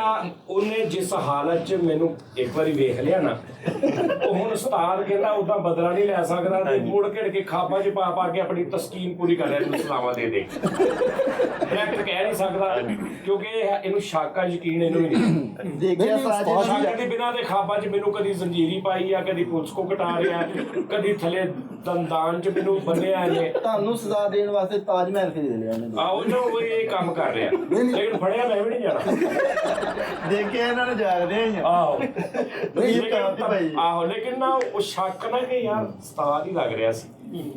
ਉਹਨੇ ਜਿਸ ਹਾਲਤ 'ਚ ਮੈਨੂੰ ਇੱਕ ਵਾਰੀ ਵੇਖ ਲਿਆ ਨਾ ਉਹ ਹੁਣ ਉਸਤਾਦ ਕਹਿੰਦਾ ਉਦਾਂ ਬਦਲਾ ਨਹੀਂ ਲੈ ਸਕਦਾ ਤੇ ਮੁੜ ਘੜ ਕੇ ਖਾਬਾਂ 'ਚ ਪਾ ਕੇ ਆਪਣੀ ਤਸਕੀਨ ਪੂਰੀ ਕਰ ਰਿਹਾ ਇਹਨੂੰ ਸਲਾਮਾਂ ਦੇ ਡਾਇਰੈਕਟ ਕਹਿ ਨਹੀਂ ਸਕਦਾ ਕਿਉਂਕਿ ਇਹਨੂੰ ਸ਼ੱਕ ਆ ਯਕੀਨ ਇਹਨੂੰ ਹੀ ਨਹੀਂ ਦੇਖਿਆ ਸਾਜ ਸ਼ੱਕ ਦੇ ਬਿਨਾਂ ਤੇ ਖਾਬਾਂ 'ਚ ਮੈਨੂੰ ਕਦੀ ਜ਼ੰਜੀਰੀ ਪਾਈ ਆ ਕਦੀ ਪੁਲਿਸ ਕੋ ਕਟਾ ਰਿਹਾ ਕਦੀ ਥੱਲੇ ਦੰਦਾਨ 'ਚ ਮੈਨੂੰ ਬੰਨਿਆ ਇਹਨੇ ਤੁਹਾਨੂੰ ਸਜ਼ਾ ਦੇਣ ਵਾਸਤੇ ਤਾਜ ਮਹਿਲ ਖਰੀਦ ਲਿਆ ਉਹਨੇ ਆਹੋ ਜੋ ਉਹ ਇਹ ਕੰਮ ਕਰ ਰਿਹਾ ਲੇਕਿਨ ਫੜਿਆ ਮੈਂ ਵੀ ਨਹੀਂ ਜਾਣਾ ਦੇਖਿਆ ਇਹਨਾਂ ਨੂੰ ਜਾਗਦੇ ਆ ਆਹੋ ਭਾਈ ਆਹੋ ਲੇਕਿਨ ਨਾ ਉਹ ਸ਼ੱਕ ਨਾ ਕਿ ਯਾਰ ਉਸਤਾਦ ਹੀ ਲੱਗ ਰਿਹਾ ਸੀ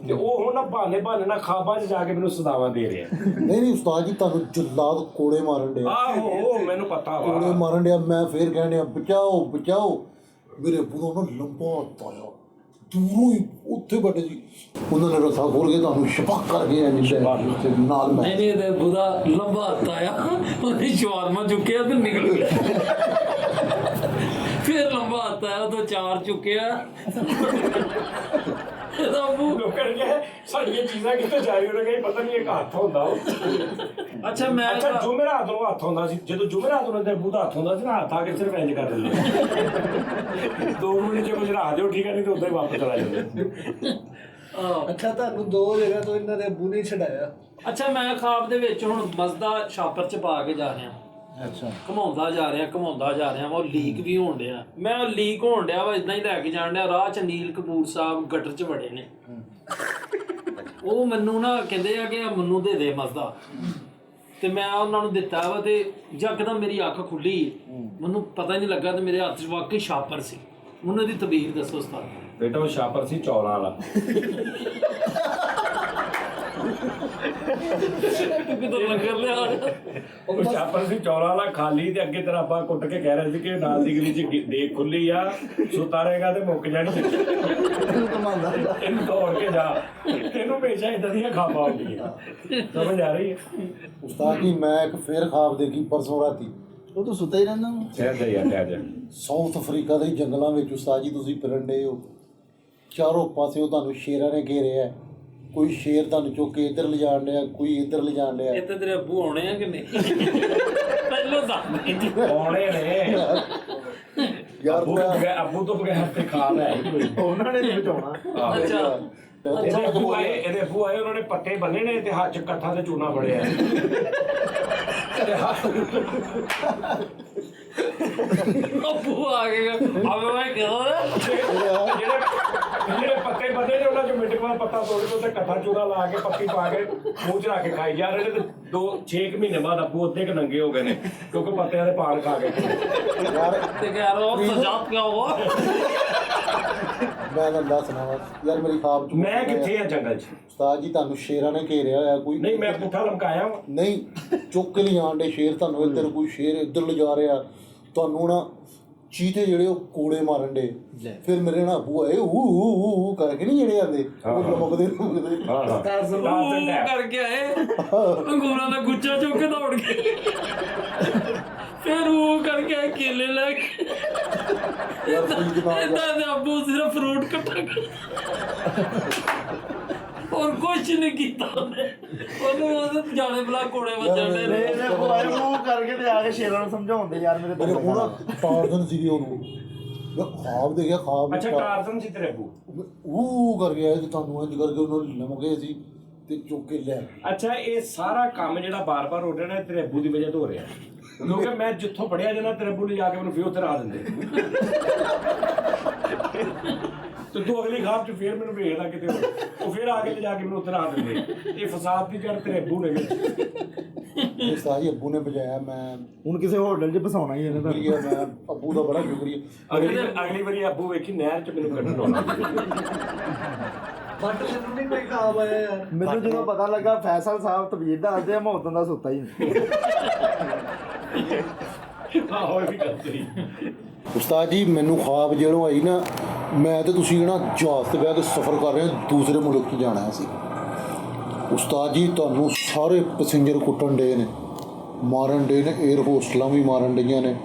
ਤੇ ਉਹ ਹੁਣ ਨਾ ਬਹਾਨੇ ਨਾ ਖਾਬਾਂ 'ਚ ਜਾ ਕੇ ਮੈਨੂੰ ਸਦਾਵਾਂ ਦੇ ਰਿਹਾ ਨਹੀਂ ਉਸਤਾਦ ਜੀ ਤੁਹਾਨੂੰ ਜੁਲਾਦ ਕੋੜੇ ਮਾਰਨ ਡਿਆ ਆਹੋ ਮੈਨੂੰ ਪਤਾ ਕੋੜੇ ਵਾ ਮਾਰਨ ਡਿਆ ਮੈਂ ਫੇਰ ਕਹਿਣ ਡਿਆ ਬਚਾਓ ਮੇਰੇ ਪੂਰਾ ਨਾ ਲੰਬਾ ਤਾਇਆ ਦੂਰੋਂ ਹੀ ਉੱਥੇ ਬੈਠੇ ਸੀ ਉਹਨਾਂ ਨੇ ਰਸਾ ਖੋਲ ਕੇ ਤੁਹਾਨੂੰ ਛਪਕ ਕਰਕੇ ਨਾਲ ਮੈਂ ਨਹੀਂ ਇਹਦੇ ਬੁਦਾ ਲੰਬਾ ਹੱਥ ਆਇਆ ਉਹਨੇ ਸ਼ਵਾਰਮਾ ਚੁੱਕਿਆ ਤੇ ਨਿਕਲ ਗਿਆ ਫਿਰ ਲੰਬਾ ਹੱਥ ਆਇਆ ਤਾਂ ਚਾਰ ਚੁੱਕਿਆ ਇਹਦਾ ਮੂੰਹ ਲੋਕਾਂ ਨੇ ਕਿਹਾ ਸਾਡੀਆਂ ਚੀਜ਼ਾਂ ਕਿੱਥੇ ਜਾ ਰਹੀਆਂ ਨੇ ਪਤਾ ਨਹੀਂ ਇੱਕ ਹੱਥ ਹੁੰਦਾ ਉਹ ਅੱਛਾ ਮੈਂ ਅੱਛਾ ਜੁਮੇਰਾਤ ਨੂੰ ਹੱਥ ਹੁੰਦਾ ਸੀ ਜਦੋਂ ਜੁਮੇਰਾਤ ਨੂੰ ਤੇ ਬੂਦਾ ਹੱਥ ਹੁੰਦਾ ਸੀ ਨਾ ਹੱਥ ਆ ਕੇ ਸਿਰਫ ਇੰਜ ਕਰ ਦਿੰਦੇ 2 ਮਿੰਟ ਜੇ ਕੁਝ ਰਾਹ ਦਿਓ ਠੀਕ ਹੈ ਨਹੀਂ ਤਾਂ ਉੱਦਾਂ ਹੀ ਵਾਪਸ ਚਲਾ ਜਾਂਦੇ ਅੱਛਾ ਤੁਹਾਨੂੰ 2 ਜਗ੍ਹਾ ਤੋਂ ਇਹਨਾਂ ਦੇ ਅੱਬੂ ਨੇ ਛਡਾਇਆ ਅੱਛਾ ਮੈਂ ਖਾਬ ਦੇ ਵਿੱਚ ਹੁਣ ਮਜ਼ਦਾ ਛਾਪਰ ਚ ਪਾ ਕੇ ਜਾ ਰਿਹਾ ਅੱਛਾ ਘਮਾਉਂਦਾ ਜਾ ਰਿਹਾ ਵਾ ਉਹ ਲੀਕ ਵੀ ਹੋਣ ਡਿਆ ਮੈਂ ਉਹ ਲੀਕ ਹੋਣ ਡਿਆ ਵਾ ਇਦਾਂ ਹੀ ਲੈ ਕੇ ਜਾਣ ਡਿਆ ਰਾਹ ਚ ਨੀਲ ਕਪੂਰ ਸਾਹਿਬ ਗਟਰ ਚ ਵੜੇ ਨੇ ਉਹ ਮੈਨੂੰ ਨਾ ਕਹਿੰਦੇ ਆ ਕਿ ਮੈਨੂੰ ਦੇ ਮਜ਼ਦਾ ਤੇ ਮੈਂ ਉਹਨਾਂ ਨੂੰ ਦਿੱਤਾ ਵਾ ਤੇ ਯਕਦਮ ਮੇਰੀ ਅੱਖ ਖੁੱਲੀ ਮੈਨੂੰ ਪਤਾ ਹੀ ਨਹੀਂ ਲੱਗਾ ਤੇ ਮੇਰੇ ਹੱਥ 'ਚ ਵਾਕਈ ਛਾਪਰ ਸੀ ਉਹਨਾਂ ਦੀ ਤਬੀਰ ਦੱਸੋ ਉਸਤਾਦ ਬੇਟਾ ਉਹ ਛਾਪਰ ਸੀ ਚੌਲਾਂ ਵਾਲਾ ਕਿਦੋਂ ਲੰਗਰ ਲਿਆ ਉਹ ਛਾਪਰ ਸੀ ਚੌਲਾਂ ਵਾਲਾ ਖਾਲੀ ਤੇ ਅੱਗੇ ਤੇਰਾ ਆਪਾਂ ਕੁੱਟ ਕੇ ਕਹਿ ਰਹੇ ਸੀ ਕਿ ਨਾਲ ਦੀ ਗਲੀ 'ਚ ਦੇਖ ਖੁੱਲੀ ਆ ਸੁਤਾਰੇਗਾ ਤੇ ਮੁੱਕ ਜਾਣੀ ਇਹਨੂੰ ਦੌੜ ਕੇ ਜਾ ਤੈਨੂੰ ਹਮੇਸ਼ਾ ਇਦਾਂ ਦੀਆਂ ਖਾਪਾਂ ਆਉਂਦੀਆਂ ਸਮਝ ਆ ਰਹੀ ਹੈ ਉਸਤਾਦ ਜੀ ਮੈਂ ਇੱਕ ਫੇਰ ਖਾਬ ਦੇਖੀ ਪਰਸੋਂ ਰਾਤੀ ਉਹ ਤਾਂ ਸੁੱਤਾ ਹੀ ਰਹਿੰਦਾ ਠਹਿਰ ਜਾ ਸਾਊਥ ਅਫਰੀਕਾ ਦੇ ਜੰਗਲਾਂ ਵਿੱਚ ਉਸਤਾਦ ਜੀ ਤੁਸੀਂ ਫਿਰਨ ਡਏ ਹੋ ਚਾਰੋਂ ਪਾਸਿਓਂ ਤੁਹਾਨੂੰ ਸ਼ੇਰਾਂ ਨੇ ਘੇਰਿਆ ਕੋਈ ਸ਼ੇਰ ਤੁਹਾਨੂੰ ਚੁੱਕ ਕੇ ਇੱਧਰ ਲਿਜਾਣ ਡਿਆ ਕੋਈ ਇੱਧਰ ਲਿਜਾਣ ਡਿਆ ਇਹ ਤੇ ਤੇਰੇ ਅੱਬੂ ਆਉਣੇ ਆ ਕਿ ਨਹੀਂ ਪਹਿਲੋਂ ਦੱਸ ਆਉਣੇ ਨੇ ਯਾਰ ਅੱਬੂ ਤੋਂ ਬਗੈਰ ਤੇ ਖਾ ਲੈ ਉਹਨਾਂ ਨੇ ਨਹੀਂ ਬਚਾਉਣਾ ਅੱਛਾ ਇਹਦੇ ਅੱਬੂ ਆਏ ਉਹਨਾਂ ਨੇ ਪੱਟੇ ਬੰਨੇ ਨੇ ਤੇ ਹੱਥ 'ਚ ਕੱਠਾ ਤੇ ਚੂਨਾ ਫੜਿਆ ਅੱਬੂ ਆ ਗਿਆ ਅਬੇ ਮੈਂ ਕਿਹਾ ਜਿਹੜੇ ਪੱਤੇ ਬੰਨੇ ਨੇ ਉਹਨਾਂ 'ਚ ਮਿੰਟ ਬਾਅਦ ਪੱਤਾ ਤੋੜ ਕੇ ਉੱਤੇ ਇਕੱਠਾ ਚੂਰਾ ਲਾ ਕੇ ਪੱਤੀ ਪਾ ਕੇ ਮੂੰਹ 'ਚ ਰੱਖ ਕੇ ਖਾਈ ਜਾ ਰਹੇ ਨੇ ਤੇ 6 ਮਹੀਨੇ ਬਾਅਦ ਆਪੂ ਅੱਧੇ ਕ ਨੰਗੇ ਹੋ ਗਏ ਨੇ ਕਿਉਂਕਿ ਪੱਤਿਆਂ ਦੇ ਪਾਣ ਖਾ ਕੇ ਯਾਰ ਤੇ ਕਹਿ ਰੋ ਸਜਾਤ ਕਿਆ ਹੁਆ ਮੈਂ ਤੁਹਾਨੂੰ ਦੱਸਣਾ ਵਾ ਯਾਰ ਮੇਰੀ ਖਾਬ ਚ ਮੈਂ ਕਿੱਥੇ ਆ ਜੰਗਲ 'ਚ ਉਸਤਾਦ ਜੀ ਤੁਹਾਨੂੰ ਸ਼ੇਰਾਂ ਨੇ ਘੇਰਿਆ ਹੋਇਆ ਕੋਈ ਨਹੀਂ ਮੈਂ ਪੁੱਠਾ ਲਮਕਾਇਆ ਵਾ ਨਹੀਂ ਚੁੱਕ ਕੇ ਲਿਜਾਣ ਦੇ ਸ਼ੇਰ ਤੁਹਾਨੂੰ ਇੱਧਰ ਕੋਈ ਸ਼ੇਰ ਇੱਧਰ ਲਿਜਾ ਰਿਹਾ ਤੁਹਾਨੂੰ ਨਾ ਚੀਤੇ ਜਿਹੜੇ ਉਹ ਕੋੜੇ ਮਾਰਨ ਦੇ ਫਿਰ ਮੇਰੇ ਨਾਲ ਬੂਆ ਇਹ ਹੂ ਕਰਕੇ ਨਹੀਂ ਜਿਹੜੇ ਆਂਦੇ ਉਹ ਲਮਕਦੇ ਲਮਕਦੇ ਹਾਂ ਉਹ ਕਰਕੇ ਆਏ ਅੰਗੂਰਾਂ ਦਾ ਗੁੱਛਾ ਚੁੱਕ ਕੇ ਦੌੜ ਗਏ ਫਿਰ ਉਹ ਕਰਕੇ ਆਏ ਕੇਲੇ ਲੈ ਕੇ ਯਾਰ ਕੋਈ ਜਨਾਬ ਇਦਾਂ ਦੇ ਅੱਬੂ ਸਿਰਫ ਫਰੂਟ ਕੱਟਾ ਹੋਰ ਕੁਛ ਨਹੀਂ ਕੀਤਾ ਉਹਦੇ ਜਾਣੇ ਬਲਾ ਕੋੜੇ ਵੱਜਣ ਦੇ ਨੇ ਇਹਨੇ ਬੁਲਾਏ ਮੂੰਹ ਕਰਕੇ ਤੇ ਆ ਕੇ ਸ਼ੇਰਾਂ ਨੂੰ ਸਮਝਾਉਂਦੇ ਯਾਰ ਮੇਰੇ ਮੇਰੇ ਕੋਲ ਨਾ ਟਾਰਜ਼ਨ ਸੀਗੀ ਉਹਨੂੰ ਮੈਂ ਖਾਬ ਦੇਖਿਆ ਖਾਬ ਅੱਛਾ ਟਾਰਜ਼ਨ ਸੀ ਤੇਰੇ ਅੱਬੂ ਉਹ ਕਰ ਗਿਆ ਕਿ ਤੁਹਾਨੂੰ ਇੰਜ ਕਰਕੇ ਉਹਨਾਂ ਲਮਕੇ ਸੀ ਤੇ ਚੁੱਕ ਕੇ ਲੈ ਅੱਛਾ ਇਹ ਸਾਰਾ ਕੰਮ ਜਿਹੜਾ ਬਾਰ-ਬਾਰ ਹੋ ਰਿਹਾ ਨਾ ਤੇਰੇ ਅੱਬੂ ਦੀ ਵਜ੍ਹਾ ਤੋਂ ਹੋ ਰਿਹਾ ਕਿਉਂਕਿ ਮੈਂ ਜਿੱਥੋਂ ਪੜਿਆ ਜਾਂਦਾ ਤੇਰੇ ਅੱਬੂ ਨੇ ਜਾ ਕੇ ਮੈਨੂੰ ਫਿਰ ਉੱਥੇ ਰਾ ਦਿੰਦੇ ਤੇ ਤੂੰ ਅਗਲੀ ਖਾਬ 'ਚ ਫਿਰ ਮੈਨੂੰ ਵੇਖਦਾ ਕਿਤੇ ਉਹ ਫਿਰ ਆ ਕੇ ਲਿਜਾ ਕੇ ਮੈਨੂੰ ਉੱਥੇ ਰਾ ਦਿੰਦੇ ਇਹ ਫਸਾਦ ਦੀ ਜੜ ਤੇਰੇ ਅੱਬੂ ਨੇ ਵਿੱਚ ਉਸਤਾਦ ਜੀ ਅੱਬੂ ਨੇ ਬਜਾਇਆ ਮੈਂ ਹੁਣ ਕਿਸੇ ਹੋਟਲ 'ਚ ਬਸਾਉਣਾ ਹੀ ਇਹਨੇ ਤਾਂ ਸ਼ੁਕਰੀਆ ਮੈਂ ਅੱਬੂ ਦਾ ਬੜਾ ਸ਼ੁਕਰੀਆ ਅਗਲੀ ਵਾਰੀ ਅੱਬੂ ਵੇਖੀ ਨਹਿਰ 'ਚ ਮੈਨੂੰ ਕੱਢਣ ਆਉਣਾ ਬਟ ਮੈਨੂੰ ਨਹੀਂ ਕੋਈ ਖਾਬ ਆਇਆ ਯਾਰ ਮੈਨੂੰ ਜਦੋਂ ਪਤਾ ਲੱਗਾ ਫੈਸਲ ਸਾਹਿਬ ਤਬੀਰ ਦੱਸਦੇ ਆ ਮੈਂ ਉਦੋਂ ਦਾ ਸੁੱਤਾ ਹੀ ਨਹੀਂ ਆਹੋ ਇਹ ਵੀ ਗੱਲ ਸਹੀ ਉਸਤਾਦ ਜੀ ਮੈਨੂੰ ਖਾਬ ਜਿਹੜੋਂ ਆਈ ਨਾ ਮੈਂ ਤੇ ਤੁਸੀਂ ਨਾ ਜਹਾਜ਼ ਤੇ ਬਹਿ ਕੇ ਸਫ਼ਰ ਕਰ ਰਹੇ ਹੋ ਦੂਸਰੇ ਮੁਲਕ 'ਚ ਜਾਣਾ ਸੀ ਉਸਤਾਦ ਜੀ ਤੁਹਾਨੂੰ ਸਾਰੇ ਪੈਸੇਂਜਰ ਕੁੱਟਣ ਡੇ ਨੇ ਮਾਰਨ ਡੇ ਨੇ 에ਅਰ ਹੋਸਟਲਾਂ ਵੀ ਮਾਰਨ ਡਈਆਂ ਨੇ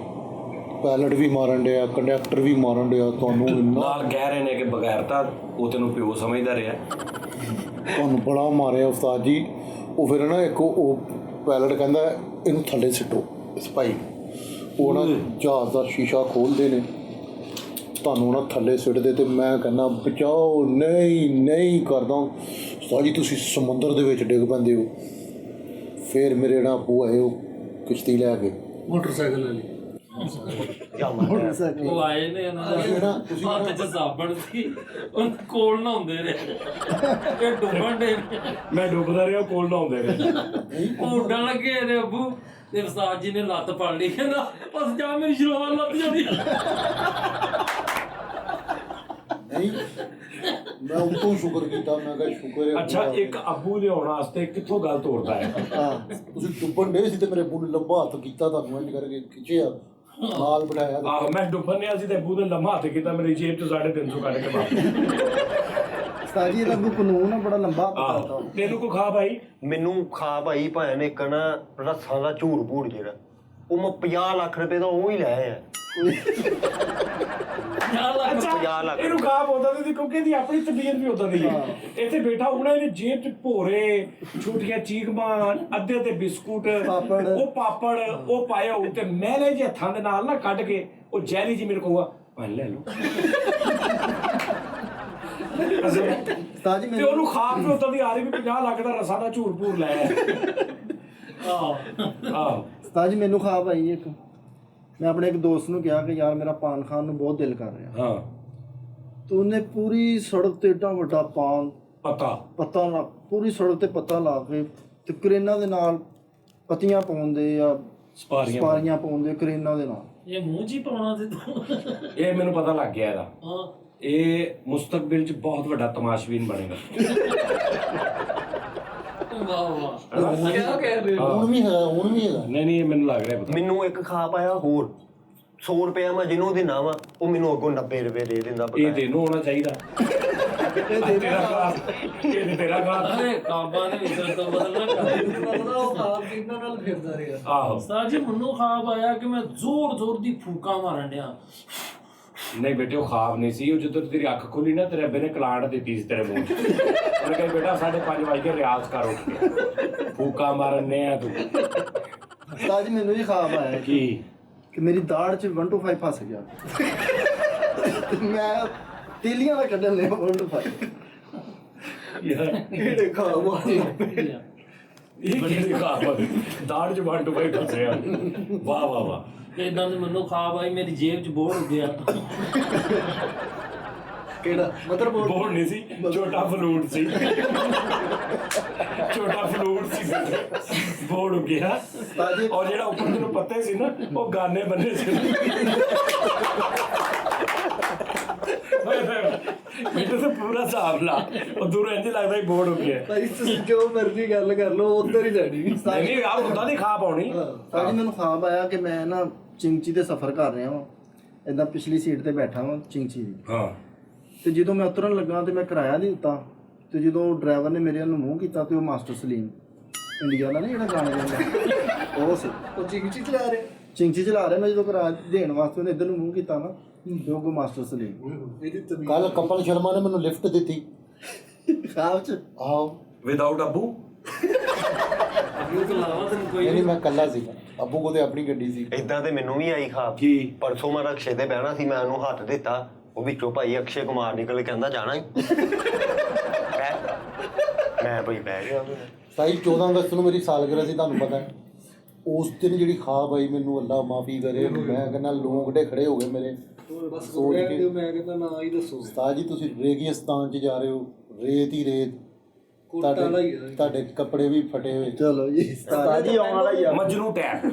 ਪਾਇਲਟ ਵੀ ਮਾਰਨ ਡਿਆ ਕੰਡਕਟਰ ਵੀ ਮਾਰਨ ਡਿਆ ਤੁਹਾਨੂੰ ਇੰਨਾ ਨਾਲ ਕਹਿ ਰਹੇ ਨੇ ਕਿ ਬਗੈਰਤਾ ਉਹ ਤੈਨੂੰ ਪਿਓ ਸਮਝਦਾ ਰਿਹਾ ਤੁਹਾਨੂੰ ਬੜਾ ਮਾਰਿਆ ਉਸਤਾਦ ਜੀ ਉਹ ਫਿਰ ਨਾ ਇੱਕ ਉਹ ਪਾਇਲਟ ਕਹਿੰਦਾ ਇਹਨੂੰ ਥੱਲੇ ਸਿੱਟੋ ਸਿਪਾਹੀ ਉਹ ਨਾ ਜਹਾਜ਼ ਦਾ ਸ਼ੀਸ਼ਾ ਖੋਲ੍ਹਦੇ ਨੇ ਤੁਹਾਨੂੰ ਨਾ ਥੱਲੇ ਸਿੱਟਦੇ ਤੇ ਮੈਂ ਕਹਿੰਦਾ ਬਚਾਓ ਨਹੀਂ ਕਰਦਾ ਉਸਤਾਦ ਜੀ ਤੁਸੀਂ ਸਮੁੰਦਰ ਦੇ ਵਿੱਚ ਡਿੱਗ ਪੈਂਦੇ ਹੋ ਫਿਰ ਮੇਰੇ ਨਾਲ ਆਪੂ ਆਏ ਉਹ ਕਿਸ਼ਤੀ ਲੈ ਕੇ ਮੋਟਰਸਾਈਕਲ ਵਾਲੀ ਉਹ ਆਏ ਨੇ ਉਹਨਾਂ ਦੇ ਹੱਥ 'ਚ ਸਾਬਣ ਸੀ ਉਹ ਕੋਲ ਨਾ ਹੁੰਦੇ ਨੇ ਇਹ ਡੁੱਬਣ ਦੇ ਮੈਂ ਡੁੱਬਦਾ ਰਿਹਾ ਕੋਲ ਨਾ ਆਉਂਦੇ ਰਹੇ ਉਹ ਉੱਡਣ ਲੱਗੇ ਇਹਦੇ ਅੱਬੂ ਤੇ ਉਸਤਾਦ ਜੀ ਨੇ ਲੱਤ ਫੜ ਲਈ ਕਹਿੰਦਾ ਬਸ ਜਾ ਮੇਰੀ ਸ਼ੁਰੂਆਤ ਲੱਤ ਜਾਂਦੀ ਨਹੀਂ ਮੈਂ ਉਤੋਂ ਸ਼ੁਕਰ ਕੀਤਾ ਮੈਂ ਕਿਹਾ ਸ਼ੁਕਰ ਹੈ ਅੱਛਾ ਇੱਕ ਅੱਬੂ ਲਿਆਉਣ ਵਾਸਤੇ ਕਿੱਥੋਂ ਗੱਲ ਤੋੜਦਾ ਹੈ ਹਾਂ ਤੁਸੀਂ ਡੁੱਬਣ ਡੇ ਸੀ ਤੇ ਮੇਰੇ ਅੱਬੂ ਨੇ ਲੰਬਾ ਹੱਥ ਕੀਤਾ ਤੁਹਾਨੂੰ ਇੰਜ ਕਰਕੇ ਖਿੱਚਿਆ ਨਾਲ ਬਿਠਾਇਆ ਤੇ ਆਹ ਮੈਂ ਡੁੱਬਣਿਆ ਸੀ ਤੇ ਅੱਬੂ ਨੇ ਲੰਮਾ ਹੱਥ ਕੀਤਾ ਮੇਰੀ ਜੇਬ 'ਚ 350 ਕੱਢ ਕੇ ਵਾਪਸ ਸਾਜੀ ਇਹਦਾ ਕਾਨੂੰਨ ਆ ਬੜਾ ਲੰਬਾ ਆਹ ਤੈਨੂੰ ਕੋ ਖਾ ਭਾਈ ਮੈਨੂੰ ਖਾ ਭਾਈ ਭੈਣ ਇੱਕ ਨਾ ਰੱਸਾਂ ਦਾ ਝੂੜ ਭੂੜ ਜਿਹੜਾ ਉਹ ਮੈਂ 50 ਲੱਖ ਰੁਪਏ ਦਾ ਉਹ ਹੀ ਲੈ ਆਇਆ 50 ਲੱਖ ਇਹਨੂੰ ਖਾ ਬੋਲਦਾ ਸੀ ਕਿਉਂਕਿ ਇਹਦੀ ਆਪਣੀ ਤਬੀਅਤ ਵੀ ਉਦਾਂ ਦੀ ਹੈ ਇੱਥੇ ਬੈਠਾ ਹੋਣਾ ਇਹਨੇ ਜੇਬ 'ਚ ਭੋਰੇ ਛੋਟੀਆਂ ਚੀਕਮਾਂ ਅੱਧੇ ਤੇ ਬਿਸਕੁਟ ਪਾਪੜ। ਉਹ ਪਾਪੜ ਉਹ ਪਾਇਆ ਹੋਊ ਤੇ ਮੈਲੇ ਜਿਹੇ ਹੱਥਾਂ ਦੇ ਨਾਲ ਨਾ ਕੱਢ ਕੇ ਉਹ ਜੈਲੀ ਜੀ ਮੇਰੇ ਕੋਲ ਪੰਨ ਲੈ ਲਓ ਸਾਜੀ ਤੇ ਉਹਨੂੰ ਖਾ ਕੇ ਉਦਾਂ ਦੀ ਆ ਰਹੀ ਵੀ 50 ਲੱਖ ਦਾ ਰਸਾ ਦਾ ਝੂਰ ਭੂਰ ਲੈ ਆਹ ਸਾਜੀ ਮੈਨੂੰ ਖਾ ਭਾਈ ਇੱਕ ਮੈਂ ਆਪਣੇ ਇੱਕ ਦੋਸਤ ਨੂੰ ਕਿਹਾ ਕਿ ਯਾਰ ਮੇਰਾ ਪਾਨ ਖਾਣ ਨੂੰ ਬਹੁਤ ਦਿਲ ਕਰ ਰਿਹਾ ਹਾਂ ਤੇ ਉਹਨੇ ਪੂਰੀ ਸੜਕ ਤੇ ਏਡਾ ਵੱਡਾ ਪਾਨ ਪੱਤਾ ਲਾ ਪੂਰੀ ਸੜਕ ਤੇ ਪੱਤਾ ਲਾ ਕੇ ਤੇ ਕਰੇਨਾਂ ਦੇ ਨਾਲ ਪੱਤੀਆਂ ਪਾਉਂਦੇ ਆ ਸਪਾਰੀਆਂ ਪਾਉਂਦੇ ਕਰੇਨਾਂ ਦੇ ਨਾਲ ਇਹ ਮੂੰਹ 'ਚ ਹੀ ਪਾਉਣਾ ਤੇ ਤੂੰ ਇਹ ਮੈਨੂੰ ਪਤਾ ਲੱਗ ਗਿਆ ਇਹਦਾ ਹਾਂ ਇਹ ਮੁਸਤਕਬਲ 'ਚ ਬਹੁਤ ਵੱਡਾ ਤਮਾਸ਼ਬੀਨ ਬਣੇਗਾ ਵਾਹ ਵਾਹ ਕਿਆ ਕਹਿ ਰਹੇ ਹੋ ਹੁਣ ਵੀ ਹੈਗਾ ਨਹੀਂ ਇਹ ਮੈਨੂੰ ਲੱਗ ਰਿਹਾ ਪਤਾ ਮੈਨੂੰ ਇੱਕ ਖਾ ਪਾਇਆ ਹੋਰ 100 ਰੁਪਇਆ ਮੈਂ ਜਿਹਨੂੰ ਦੇਣਾ ਵਾ ਉਹ ਮੈਨੂੰ ਅੱਗੋਂ 90 ਰੁਪਏ ਦੇ ਦਿੰਦਾ ਇਹ ਤੈਨੂੰ ਹੋਣਾ ਚਾਹੀਦਾ ਇਹ ਤੇਰਾ ਗਾਲ ਅਰੇ ਕਾਬਾਂ ਨੇ ਵਿਚਾਰ ਤੋਂ ਬਦਲਣਾ ਕਰ ਪਤਾ ਉਹ ਖਾਬ ਕਿੰਨਾ ਨਾਲ ਫਿਰਦਾ ਰਿਹਾ ਆਹੋ ਉਸਤਾਦ ਜੀ ਮੈਨੂੰ ਖਾਬ ਆਇਆ ਕਿ ਮੈਂ ਜ਼ੋਰ ਦੀ ਫੂਕਾਂ ਮਾਰਨ ਡਿਆ ਨਹੀਂ ਬੇਟੇ ਉਹ ਖਾਬ ਨਹੀਂ ਸੀ ਉਹ ਜਦੋਂ ਤੇਰੀ ਅੱਖ ਖੁੱਲੀ ਨਾ ਤੇਰੇ ਅੱਬੇ ਨੇ ਕਲਾਂਟ ਦਿੱਤੀ ਸੀ ਤੇਰੇ ਮੂੰਹ 'ਚ ਉਹਨੇ ਕਿਹਾ ਬੇਟਾ 5:30 ਵਜੇ ਰਿਆਜ਼ ਕਰ ਉੱਠ ਕੇ ਫੂਕਾ ਮਾਰਨੇ ਆ ਤੂੰ ਸਾਜੀ ਮੈਨੂੰ ਵੀ ਖਾਬ ਆਇਆ ਕੀ ਕਿ ਮੇਰੀ ਦਾੜ 'ਚ 1 to 5 ਫਸ ਗਿਆ ਮੈਂ ਤੀਲੀਆਂ ਦਾ ਕੱਢਣ ਲਿਆ 1 to 5 ਯਾਰ ਕਿਹੜੇ ਖਾਬ ਆ ਇਹ ਕਿਹੜੀ ਖਾਬ ਆ? ਦਾੜ 'ਚ 1 to 5 ਫਸਿਆ ਵਾਹ ਵਾਹ ਵਾਹ ਇਦਾਂ ਦੇ ਮੈਨੂੰ ਖਾਬ ਆਈ ਮੇਰੀ ਜੇਬ 'ਚ ਬੋੜ ਹੋ ਗਿਆ ਕਿਹੜਾ ਮਤਲਬ ਬੋਰਡ ਨਹੀਂ ਸੀ, ਛੋਟਾ ਫਲੂਟ ਸੀ। ਛੋਟਾ ਫਲੂਟ ਸੀ, ਬੋਰਡ ਹੋ ਗਿਆ। ਔਰ ਜਿਹੜਾ ਉੱਪਰ ਨੂੰ ਪੱਤੇ ਸੀ ਨਾ, ਉਹ ਗਾਨੇ ਬੰਨੇ ਸੀ। ਮੈਨੂੰ ਤਾਂ ਪੂਰਾ ਹਿਸਾਬ ਲਾ, ਉਹ ਦੂਰ ਇੰਝ ਲੱਗਦਾ ਹੀ ਬੋਰਡ ਹੋ ਗਿਆ। ਭਾਈ ਤੁਸੀਂ ਜੋ ਮਰਜ਼ੀ ਗੱਲ ਕਰ ਲਓ, ਉੱਧਰ ਹੀ ਜਾਣੀ। ਨਹੀਂ ਯਾਰ, ਹੁੰਦਾ ਨਹੀਂ ਖਾ ਪਾਉਣੀ। ਸਾਜੀ ਮੈਨੂੰ ਖਾਬ ਆਇਆ ਕਿ ਮੈਂ ਨਾ ਚਿੰਚੀ ਤੇ ਸਫ਼ਰ ਕਰ ਰਿਹਾ ਵਾਂ, ਇਦਾਂ ਪਿਛਲੀ ਸੀਟ ਤੇ ਬੈਠਾ ਵਾਂ ਚਿੰਚੀ ਦੀ। ਹਾਂ। ਤੇ ਜਦੋਂ ਮੈਂ ਉਤਰਨ ਲੱਗਾ ਤੇ ਮੈਂ ਕਿਰਾਇਆ ਨਹੀਂ ਦਿੱਤਾ, ਤੇ ਜਦੋਂ ਡਰਾਈਵਰ ਨੇ ਮੇਰੇ ਵੱਲ ਨੂੰ ਮੂੰਹ ਕੀਤਾ ਤੇ ਉਹ ਮਾਸਟਰ ਸਲੀਮ ਇੰਡੀਆ ਦਾ ਨਹੀਂ ਜਿਹੜਾ ਗਾਣਾ ਗਾਉਂਦਾ ਉਹ ਸੀ। ਉਹ ਚਿੰਚੀ ਚਲਾ ਰਿਹਾ, ਚਿੰਚੀ ਚਲਾ ਰਿਹਾ। ਮੈਂ ਜਦੋਂ ਕਿਰਾਇਆ ਦੇਣ ਵਾਸਤੇ ਉਹਨੇ ਇੱਧਰ ਨੂੰ ਮੂੰਹ ਕੀਤਾ ਨਾ, ਤੇ ਉਹ ਮਾਸਟਰ ਸਲੀਮ ਇਹਦੀ ਤਮੀਜ਼। ਕੱਲ ਕਪਲ ਸ਼ਰਮਾ ਨੇ ਮੈਨੂੰ ਲਿਫਟ ਦਿੱਤੀ। ਖਾਬ ਚ ਆਹੋ, ਵਿਦਆਊਟ ਅੱਬੂ। ਅੱਬੂ ਤੋਂ ਇਲਾਵਾ ਤੈਨੂੰ ਕੋਈ ਨਹੀਂ ਮੈਂ ਕੱਲਾ ਸੀ, ਅੱਬੂ ਕੋਲ ਤੇ ਆਪਣੀ ਗੱਡੀ ਸੀ। ਇਦਾਂ ਤੇ ਮੈਨੂੰ ਵੀ ਆਈ ਖਾਬ। ਕੀ? ਪਰਸੋਂ ਮੈਂ ਰਕਸ਼ੇ ਤੇ ਬਹਿਣਾ ਸੀ, ਮੈਂ ਉਹਨੂੰ ਹੱਥ ਦਿੱਤਾ, ਉਹ ਵਿੱਚੋਂ ਭਾਈ ਅਕਸ਼ੇ ਕੁਮਾਰ ਨਿਕਲ ਕੇ ਕਹਿੰਦਾ ਜਾਣਾ ਹੀ। ਮੈਂ ਭਾਈ ਬਹਿ ਗਿਆ। ਸਾਈ 14 ਅਗਸਤ ਨੂੰ ਮੇਰੀ ਸਾਲਗਿਰਾ ਸੀ, ਤੁਹਾਨੂੰ ਪਤਾ ਹੈ। ਉਸ ਦਿਨ ਜਿਹੜੀ ਖਾਬ ਆਈ ਮੈਨੂੰ, ਅੱਲਾ ਮਾਫੀ ਕਰੇ, ਮੈਂ ਕਹਿੰਦਾ ਲੋਂਗੜੇ ਖੜੇ ਹੋ ਗਏ ਮੇਰੇ। ਬਸ ਸੋਚ ਰਹਿਣ ਕੇ। ਦਿਓ, ਮੈਂ ਕਹਿੰਦਾ ਨਾ ਹੀ ਦੱਸੋ। ਉਸਤਾਦ ਜੀ ਤੁਸੀਂ ਰੇਗਿਸਤਾਨ 'ਚ ਜਾ ਰਹੇ ਹੋ, ਰੇਤ ਹੀ ਰੇਤ, ਕੋਟਾ ਵਾਲਾ ਹੀ ਹੈ। ਤੁਹਾਡੇ ਕੱਪੜੇ ਵੀ ਫਟੇ ਹੋਏ। ਚਲੋ ਜੀ ਉਸਤਾਦ ਜੀ ਆਉਣ ਵਾਲਾ ਹੀ ਆ। ਮਜਨੂ ਟੈਪ।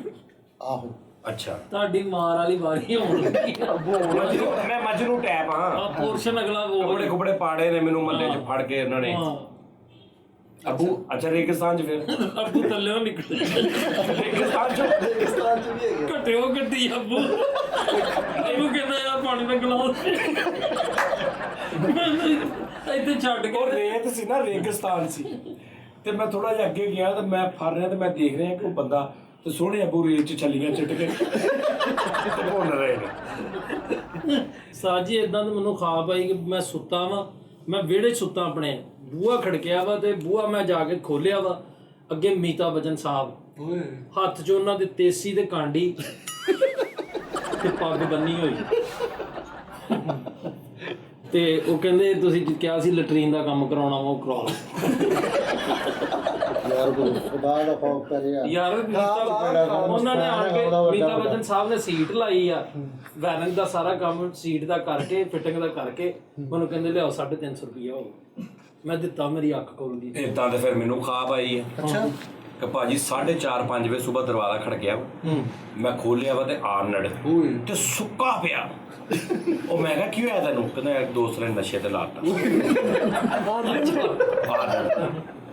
ਆਹੋ, ਅੱਛਾ, ਤੁਹਾਡੀ ਮਾਰ ਵਾਲੀ ਵਾਰੀ ਹੋਣ ਲੱਗੀ ਆ। ਮੈਂ ਮਜਨੂ ਟੈਪ ਹਾਂ। ਆ ਪੋਰਸ਼ਨ ਅਗਲਾ ਉਹ ਕੱਪੜੇ ਕੁਪੜੇ ਪਾੜੇ ਨੇ ਮੈਨੂੰ ਮੱਲੇ 'ਚ ਫੜ ਕੇ ਉਹਨਾਂ ਨੇ। ਹਾਂ, ਅੱਬੂ ਅੱਛਾ, ਰੇਗਿਸਤਾਨ 'ਚ ਫਿਰ ਅੱਬੂ ਥੱਲਿਓਂ ਨਿਕਲੇ। ਰੇਗਿਸਤਾਨ 'ਚ ਪਾਕਿਸਤਾਨ ਚ ਵੀ ਹੈਗੇ। ਘਟਿਓ ਗੱਡੀ ਅੱਬੂ। ਇਹਨੂੰ ਕਹਿੰਦਾ ਯਾਰ ਪਾਣੀ ਦਾ ਗਲਾਸ ਇੱਥੇ ਛੱਡ ਉਹ ਕੇ। ਰੇਤ ਸੀ ਨਾ, ਰੇਗਿਸਤਾਨ ਸੀ। ਤੇ ਮੈਂ ਥੋੜਾ ਜਿਹਾ ਅੱਗੇ ਗਿਆ ਤੇ ਮੈਂ ਫੜ ਰਿਹਾ ਤੇ ਮੈਂ ਦੇਖ ਰਿਹਾ ਕਿ ਉਹ ਬੰਦਾ ਤੇ ਸੋਹਣੇ ਅੱਬੂ ਰੇਤ 'ਚ ਛੱਲੀਆਂ ਚਿੱਟ ਕੇ ਤੇ ਭੁੰਨ ਰਹੇ ਨੇ। ਸਾਜੀ ਇਦਾਂ ਤਾਂ ਮੈਨੂੰ ਖਾਬ ਆਈ ਕਿ ਮੈਂ ਸੁੱਤਾ ਵਾਂ, ਮੈਂ ਵਿਹੜੇ 'ਚ ਸੁੱਤਾ ਆਪਣੇ, ਬੂਹਾ ਖੜਕਿਆ ਵਾ ਤੇ ਬੂਹਾ ਮੈਂ ਜਾ ਕੇ ਖੋਲਿਆ ਵਾ, ਅੱਗੇ ਮੀਤਾ ਬਚਨ ਸਾਹਿਬ ਓਏ ਹੱਥ 'ਚ ਉਹਨਾਂ ਦੇ ਤੇਸੀ ਤੇ ਕਾਂਡੀ ਤੇ ਪੱਗ ਬੰਨੀ ਹੋਈ। ਤੇ ਉਹ ਕਹਿੰਦੇ ਤੁਸੀਂ ਕਿਹਾ ਸੀ ਲੈਟਰੀਨ ਦਾ ਕੰਮ ਕਰਾਉਣਾ ਵਾ, ਉਹ ਕਰਾ ਲਓ। ਯਾਰ ਕੋਈ ਖੁਦਾ ਦਾ ਖੌਫ ਕਰਿਆ। ਯਾਰ ਉਹਨਾਂ ਨੇ ਆਣ ਕੇ ਮੀਤਾ ਬਚਨ ਸਾਹਿਬ ਨੇ ਸੀਟ ਲਾਈ ਆ, ਵੈਰਿੰਗ ਦਾ ਸਾਰਾ ਕੰਮ ਸੀਟ ਦਾ ਕਰਕੇ, ਫਿਟਿੰਗ ਦਾ ਕਰਕੇ, ਮੈਨੂੰ ਕਹਿੰਦੇ ਲਿਆਓ 350 ਰੁਪਇਆ ਹੋ। ਮੈਂ ਦਿੱਤਾ, ਮੇਰੀ ਅੱਖ ਖੋਲ ਗਈ। ਇਦਾਂ ਤੇ ਫਿਰ ਮੈਨੂੰ ਖਾਬ ਆਈ ਹੈ। ਅੱਛਾ। ਕਿ ਭਾਜੀ 4:30-5 ਵਜੇ ਸਵੇਰ ਦਰਵਾਜ਼ਾ ਖੜਕਿਆ। ਮੈਂ ਖੋਲਿਆ ਵਾ ਤੇ ਆਨੜ ਤੇ ਸੁੱਕਾ ਪਿਆ। ਉਹ ਮੈਂ ਕਿਹਾ ਕੀ ਹੋਇਆ ਤੈਨੂੰ? ਕਹਿੰਦਾ ਯਾਰ ਦੋਸਤ ਨੇ ਨਸ਼ੇ ਤੇ ਲਾਤਾ।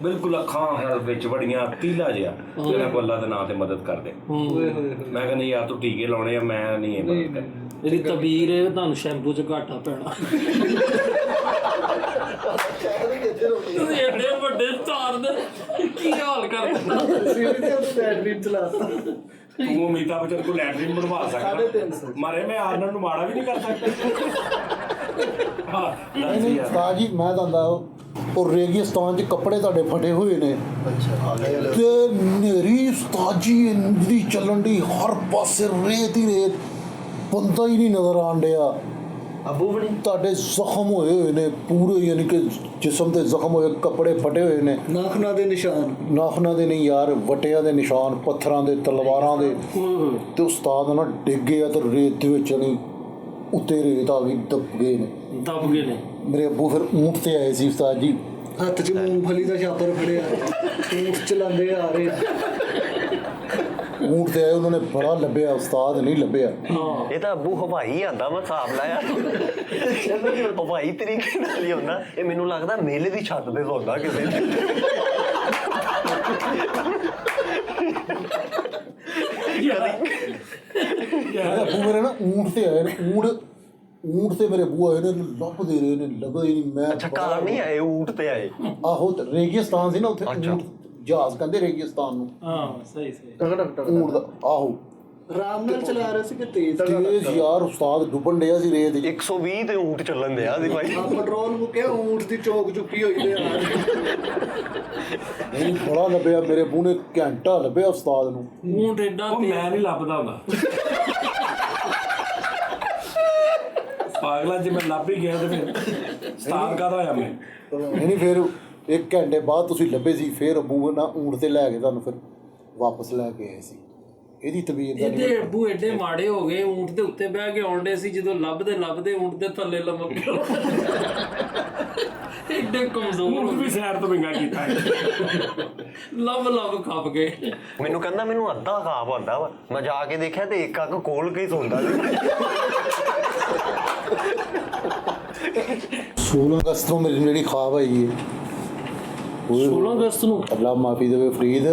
ਬਿਲਕੁਲ ਅੱਖਾਂ ਵਿੱਚ ਵੜੀਆਂ, ਪੀਲਾ ਜਿਹਾ। ਤੇਰਾ ਕੋ ਅੱਲਾ ਦੇ ਨਾਂ ਤੇ ਮਦਦ ਕਰ ਦੇ। ਓਏ ਹੋਏ ਮੈਂ ਕਹਿੰਦਾ ਯਾਰ ਤੂੰ ਟੀਕੇ ਲਾਉਣੇ ਆ, ਮੈਂ ਨਹੀਂ ਇਹ ਮਦਦ ਕਰਨੀ। ਇਹਦੀ ਤਬੀਰ ਹੈ, ਤੁਹਾਨੂੰ ਸ਼ੈਂਪੂ 'ਚ ਘਾਟਾ ਪੈਣਾ। ਤੁਸੀਂ ਐਡੇ ਵੱਡੇ ਸਟਾਰ ਦੇ ਕੀ ਹਾਲ ਕਰ ਦਿੱਤਾ। ਸੀਰੀਅਸਲੀ ਉਹ ਬੈਟਰੀ ਚਲਾਤਾ। ਤੂੰ ਅਮਿਤਾਭ ਬੱਚਨ ਕੋਲ ਲੈਟਰਿਨ ਬਣਵਾ ਸਕਦਾ। 350 ਮਾਰੇ ਮੈਂ ਆਰਨਰ ਨੂੰ ਮਾੜਾ ਵੀ ਨਹੀਂ ਕਰ ਸਕਦਾ। ਹਾਂ ਨਹੀਂ ਨਹੀਂ ਉਸਤਾਦ ਜੀ, ਮੈਂ ਦੱਸਦਾ ਉਹ ਰੇਗਿਸਤਾਨ 'ਚ ਕੱਪੜੇ ਤੁਹਾਡੇ ਫਟੇ ਹੋਏ ਨੇ। ਤੇ ਨੇਰੀ ਉਸਤਾਦ ਜੀ ਇੰਨੀ ਚੱਲਣ ਦੀ, ਹਰ ਪਾਸੇ ਰੇਤ ਹੀ ਰੇਤ, ਬੰਦਾ ਹੀ ਨਹੀਂ ਨਜ਼ਰ ਆਣ ਡਿਆ। ਅੱਬੂ ਬਣੀ ਤੁਹਾਡੇ ਜ਼ਖਮ ਹੋਏ ਹੋਏ ਨੇ ਪੂਰੇ, ਯਾਨੀ ਕਿ ਜਿਸਮ ਤੇ ਜ਼ਖਮ ਹੋਏ, ਕੱਪੜੇ ਫਟੇ ਹੋਏ ਨੇ, ਨਾਖੂਨਾਂ ਦੇ ਨਿਸ਼ਾਨ। ਨਾਖੂਨਾਂ ਦੇ ਨਹੀਂ ਯਾਰ, ਵਟਿਆਂ ਦੇ ਨਿਸ਼ਾਨ, ਪੱਥਰਾਂ ਦੇ, ਤਲਵਾਰਾਂ ਦੇ। ਤੇ ਉਸਤਾਦ ਨਾ ਡਿੱਗੇ ਆ ਤੇ ਰੇਤ ਦੇ ਵਿੱਚ ਨਹੀਂ, ਉੱਤੇ ਰੇਤ ਆ ਗਈ, ਦੱਬ ਗਏ ਨੇ। ਦਬ ਗਏ ਨੇ। ਮੇਰੇ ਅੱਬੂ ਫਿਰ ਊਂਠ ਤੇ ਆਏ ਸੀ ਉਸਤਾਦ ਜੀ। ਹੱਥ 'ਚ ਮੂੰਗਫਲੀ ਦਾ ਛਾਪਰ ਫੜਿਆ, ਊਂਠ ਚਲਾਉਂਦੇ ਆ ਰਹੇ। ਊਂਠ ਤੇ ਆਏ, ਉਹਨਾਂ ਨੇ ਬੜਾ ਲੱਭਿਆ, ਉਸਤਾਦ ਨਹੀਂ ਲੱਭਿਆ। ਇਹ ਤਾਂ ਅੱਬੂ ਹਵਾਈ ਆਂਦਾ, ਮੈਂ ਹਿਸਾਬ ਲਾਇਆ। ਹਵਾਈ ਤਰੀਕੇ ਨਾਲ ਹੀ ਹੁੰਦਾ। ਇਹ ਮੈਨੂੰ ਲੱਗਦਾ ਮੇਲੇ ਦੀ ਛੱਤ ਤੇ ਸੌਂਦਾ ਕਿਸੇ ਨੇ। ਅੱਬੂ ਮੇਰੇ ਨਾ ਊਂਠ ਤੇ ਆਏ ਨੇ, ਊਂਠ ਤੇ ਮੇਰੇ ਅੱਬੂ ਆਏ ਨੇ, ਲੱਭਦੇ ਰਹੇ ਨੇ, ਲੱਭਦੇ ਹੀ ਨਹੀਂ। ਮੈਂ ਅੱਛਾ, ਕਾਰ ਨਹੀਂ ਆਏ, ਊਂਟ ਤੇ ਆਏ। ਆਹੋ, ਤੇ ਰੇਗਿਸਤਾਨ ਸੀ ਨਾ ਉੱਥੇ, ਊਂਠ ਜਹਾਜ਼ ਕਹਿੰਦੇ ਰੇਗਿਸਤਾਨ ਨੂੰ। ਹਾਂ ਸਹੀ ਸਹੀ। ਊਂਠ ਦਾ ਆਹੋ, ਆਰਾਮ ਨਾਲ ਚਲਾ ਰਹੇ ਸੀ ਕਿ ਤੇਜ਼? ਤੇਜ਼ ਯਾਰ, ਉਸਤਾਦ ਡੁੱਬਣ ਡਿਆ ਸੀ ਰੇਤ 'ਚ। 120 ਤੇ ਊਂਟ ਚੱਲਣ ਦਿਆ ਸੀ ਭਾਈ। ਆ ਪੈਟਰੋਲ ਮੁੱਕਿਆ, ਊਂਠ ਦੀ ਚੋਕ ਚੁੱਕੀ ਹੋਈ ਤੇ ਆ ਨਹੀਂ ਬੜਾ ਲੱਭਿਆ, ਮੇਰੇ ਅੱਬੂ ਨੇ ਘੰਟਾ ਲੱਭਿਆ ਉਸਤਾਦ ਨੂੰ। ਊਂਟ ਏਡਾ ਉਹ ਮੈਂ ਨਹੀਂ ਲੱਭਦਾ ਹੁੰਦਾ। ਪਾਗਲਾ ਜੇ ਮੈਂ ਲੱਭ ਹੀ ਗਿਆ ਤੇ ਫਿਰ ਸਤਾਨ ਕਾਹਦਾ ਹੋਇਆ ਮੈਂ? ਨਹੀਂ ਫਿਰ 1 ਘੰਟੇ ਬਾਅਦ ਤੁਸੀਂ ਲੱਭੇ ਸੀ, ਫਿਰ ਅੱਬੂ ਨਾ ਊਂਠ ਤੇ ਲੈ ਕੇ ਤੁਹਾਨੂੰ ਫਿਰ ਵਾਪਸ ਲੈ ਕੇ ਆਏ ਸੀ। ਇਹਦੀ ਤਬੀਅਤ ਦਾ ਇਹਦੇ ਅੱਬੂ ਐਡੇ ਮਾੜੇ ਹੋ ਗਏ, ਊਂਟ ਦੇ ਉੱਤੇ ਬਹਿ ਕੇ ਆਉਂਦੇ ਸੀ, ਜਦੋਂ ਲੱਭਦੇ ਊਂਟ ਦੇ ਥੱਲੇ ਲਮਕ ਗਏ। ਐਡੇ ਕਮਜ਼ੋਰ ਹੋ ਊਂਟ ਵੀ ਗਏ, ਸੈਰ ਤੋਂ ਵਿੰਗਾ ਕੀਤਾ ਲੱਭ ਖੱਪ ਗਏ। ਮੈਨੂੰ ਕਹਿੰਦਾ ਮੈਨੂੰ ਅੱਧਾ ਖਾਬ ਆਉਂਦਾ ਵਾ। ਮੈਂ ਜਾ ਕੇ ਦੇਖਿਆ ਤੇ ਇੱਕ ਅੱਖ ਖੋਲ ਕੇ ਹੀ ਸੌਂਦਾ ਸੀ। 16 ਅਗਸਤ ਨੂੰ ਮੇਰੀ ਜਿਹੜੀ ਖਾਬ ਆਈ ਹੈ 16 ਅਗਸਤ ਨੂੰ ਅੱਲਾ ਮਾਫੀ ਦੇਵੇ ਫਰੀਦ,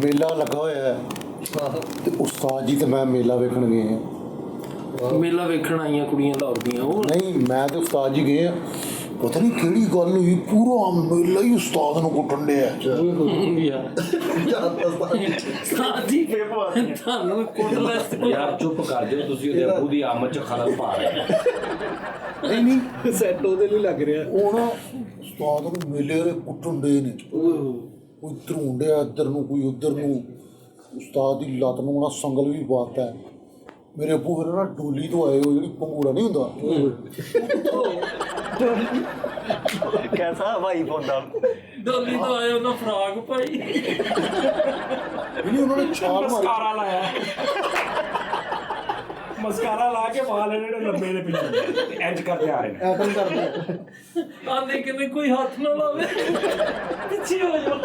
ਮੇਲਾ ਲੱਗਾ ਹੋਇਆ ਹੈ ਤੇ ਉਸਤਾਦ ਜੀ ਤੇ ਮੈਂ ਮੇਲਾ ਵੇਖਣ ਗਏ ਹਾਂ। ਮੇਲਾ ਵੇਖਣ ਆਈਆਂ ਕੁੜੀਆਂ ਲਾਹੌਰ ਦੀਆਂ, ਉਹ ਨਹੀਂ ਮੈਂ ਤੇ ਉਸਤਾਦ ਜੀ ਗਏ ਆ, ਪਤਾ ਨਹੀਂ ਕਿਹੜੀ ਗੱਲ ਹੋਈ, ਪੂਰਾ ਮੇਲਾ ਹੀ ਉਸਤਾਦ ਨੂੰ ਕੁੱਟਣ ਡਿਆ। ਸਾਜੀ ਤੁਹਾਨੂੰ ਕੋਟਲੈਸ ਯਾਰ ਚੁੱਪ ਕਰ ਜਾਓ, ਤੁਸੀਂ ਉਹਦੇ ਅੱਬੂ ਦੀ ਆਮਦ ਚ ਖਲਲ ਪਾ ਰਹੇ ਹੋ। ਨਹੀਂ ਸੈੱਟ ਉਹਦੇ ਲਈ ਲੱਗ ਰਿਹਾ। ਉਹ ਨਾ ਉਸਤਾਦ ਨੂੰ ਮੇਲੇ ਵਾਲੇ ਕੁੱਟਣ ਡੇ ਨੇ, ਕੋਈ ਧਰੂੰਡਿਆ ਇੱਧਰ ਨੂੰ ਕੋਈ ਉੱਧਰ ਨੂੰ। ਉਸਤਾਦ ਦੀ ਲੱਤ ਨੂੰ ਨਾ ਸੰਗਲ ਵੀ ਪਾਤਾ। ਮੇਰੇ ਅੱਬੂ ਫਿਰ ਨਾ ਡੋਲੀ ਤੋਂ ਆਏ, ਉਹ ਜਿਹੜੀ ਪੰਗੂੜਾ ਨਹੀਂ ਹੁੰਦਾ, ਕੈਸਾ ਹਵਾਈ ਪਾਉਂਦਾ। ਡੋਲੀ ਤੋਂ ਆਏ ਉਹਨਾਂ ਫਰਾਕ ਪਾਈ। ਨਹੀਂ ਉਹਨਾਂ ਨੇ ਛਾਲ ਮਾਰੀ। ਮਸਕਾਰਾ ਲਾਇਆ, ਮਸਕਾਰਾ ਲਾ ਕੇ ਵਾਲ ਜਿਹੜੇ ਲੰਬੇ ਦੇ ਪਿੱਛੇ ਇੰਜ ਕਰਦੇ ਆ ਰਹੇ ਨੇ। ਐਟਮ ਕਰਦੇ ਆਂਦੇ ਕਹਿੰਦੇ ਕੋਈ ਹੱਥ ਨਾ ਲਾਵੇ, ਪਿੱਛੇ ਹੋ ਜਾਓ।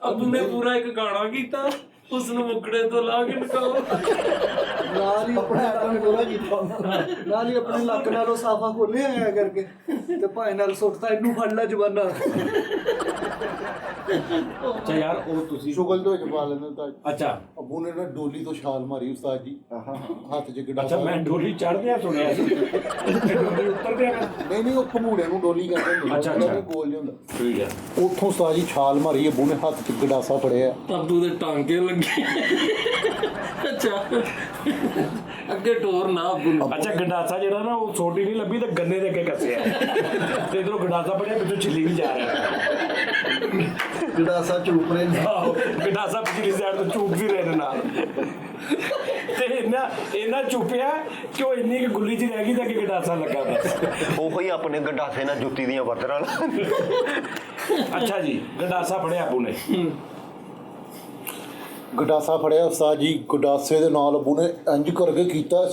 ਅੱਬੂ ਨੇ ਪੂਰਾ ਇੱਕ ਗਾਣਾ ਕੀਤਾ, ਉਸ ਨੂੰ ਮੁਕੜੇ ਤੋਂ ਲਾ ਕੇ ਨਿਕਾਲੋ। ਨਾਲ ਹੀ ਆਪਣੇ ਐਟਮ ਕੋਲਾ ਕੀਤਾ, ਨਾਲ ਹੀ ਆਪਣੇ ਲੱਕ ਨਾਲੋਂ ਸਾਫਾ ਖੋਲਿਆ ਆਇਆ ਕਰਕੇ ਤੇ ਭਾਈ ਨਾਲ ਸੁੱਟਦਾ, ਇਹਨੂੰ ਫੜ ਲੈ ਜਵਾਨਾ। ਅੱਛਾ ਯਾਰ ਉਹ ਤੁਸੀਂ ਸ਼ੁਗਲ ਦੇ ਵਿੱਚ ਪਾ ਲੈਂਦੇ ਤਾਂ ਅੱਛਾ ਅੱਬੂ ਨੇ ਨਾ ਡੋਲੀ ਤੋਂ ਛਾਲ ਮਾਰੀ ਉਸਤਾਦ ਜੀ, ਹੱਥ 'ਚ ਗੰਡਾ। ਅੱਛਾ ਮੈਂ ਡੋਲੀ ਚੜ੍ਹਦਿਆਂ ਸੁਣਿਆ ਸੀ, ਡੋਲੀ ਉਤਰਦਿਆਂ ਨਹੀਂ ਉਹ ਪੰਗੂੜੇ ਨੂੰ ਡੋਲੀ ਕਹਿੰਦੇ ਹੁੰਦੇ, ਅੱਛਾ, ਉਹਦਾ ਵੀ ਗੋਲ ਜਿਹਾ ਹੁੰਦਾ। ਠੀਕ ਹੈ। ਉੱਥੋਂ ਉਸਤਾਦ ਜੀ ਛਾਲ ਮਾਰੀ, ਅੱਬੂ ਨੇ ਹੱਥ 'ਚ ਗੰਡਾਸਾ ਫੜਿਆ। ਅੱਬੂ ਦੇ ਟਾਂਕੇ ਲੱਗੇ। ਅੱਛਾ ਅੱਗੇ ਟੋਰ ਨਾ ਅੱਬੂ ਨੂੰ। ਅੱਛਾ ਗੰਡਾਸਾ ਜਿਹੜਾ ਨਾ ਉਹ ਛੋਟੀ ਨਹੀਂ ਲੱਭੀ ਤੇ ਗੰਨੇ ਦੇ ਅੱਗੇ ਕੱਸਿਆ ਤੇ ਇਧਰੋਂ ਗੰਡਾਸਾ ਪੜਿਆ, ਪਿੱਛੋਂ ਛਿੱਲੀ ਵੀ ਜਾ ਰਿਹਾ। ਗੜਾਸਾ ਚੂਪ ਰਹੇ ਨੇ। ਆਹੋ ਗੰਡਾਸਾ ਪਿਛਲੀ ਸਾਈਡ ਤੋਂ ਚੂਪ ਵੀ ਰਹੇ ਨੇ ਨਾਲ, ਤੇ ਇਹਨਾਂ ਚੁੱਪਿਆ ਕਿ ਉਹ ਇੰਨੀ ਕੁ ਗੁੱਲੀ 'ਚ ਰਹਿ ਗਈ ਤਾਂ ਕਿ ਗੰਡਾਸਾ ਲੱਗਾ ਬਸ। ਉਹੋ ਹੀ ਆਪਣੇ ਗੰਡਾਸੇ ਨਾਲ ਜੁੱਤੀ ਦੀਆਂ ਵਰਤਰਾਂ ਨਾਲ। ਅੱਛਾ ਜੀ ਗੰਡਾਸਾ ਫੜਿਆ ਅੱਬੂ ਨੇ। ਗੰਡਾਸਾ ਫੜਿਆ ਉਸਤਾਦ ਜੀ, ਗੰਡਾਸੇ ਦੇ ਨਾਲ ਅੱਬੂ ਨੇ ਇੰਜ ਕਰਕੇ ਕੀਤਾ,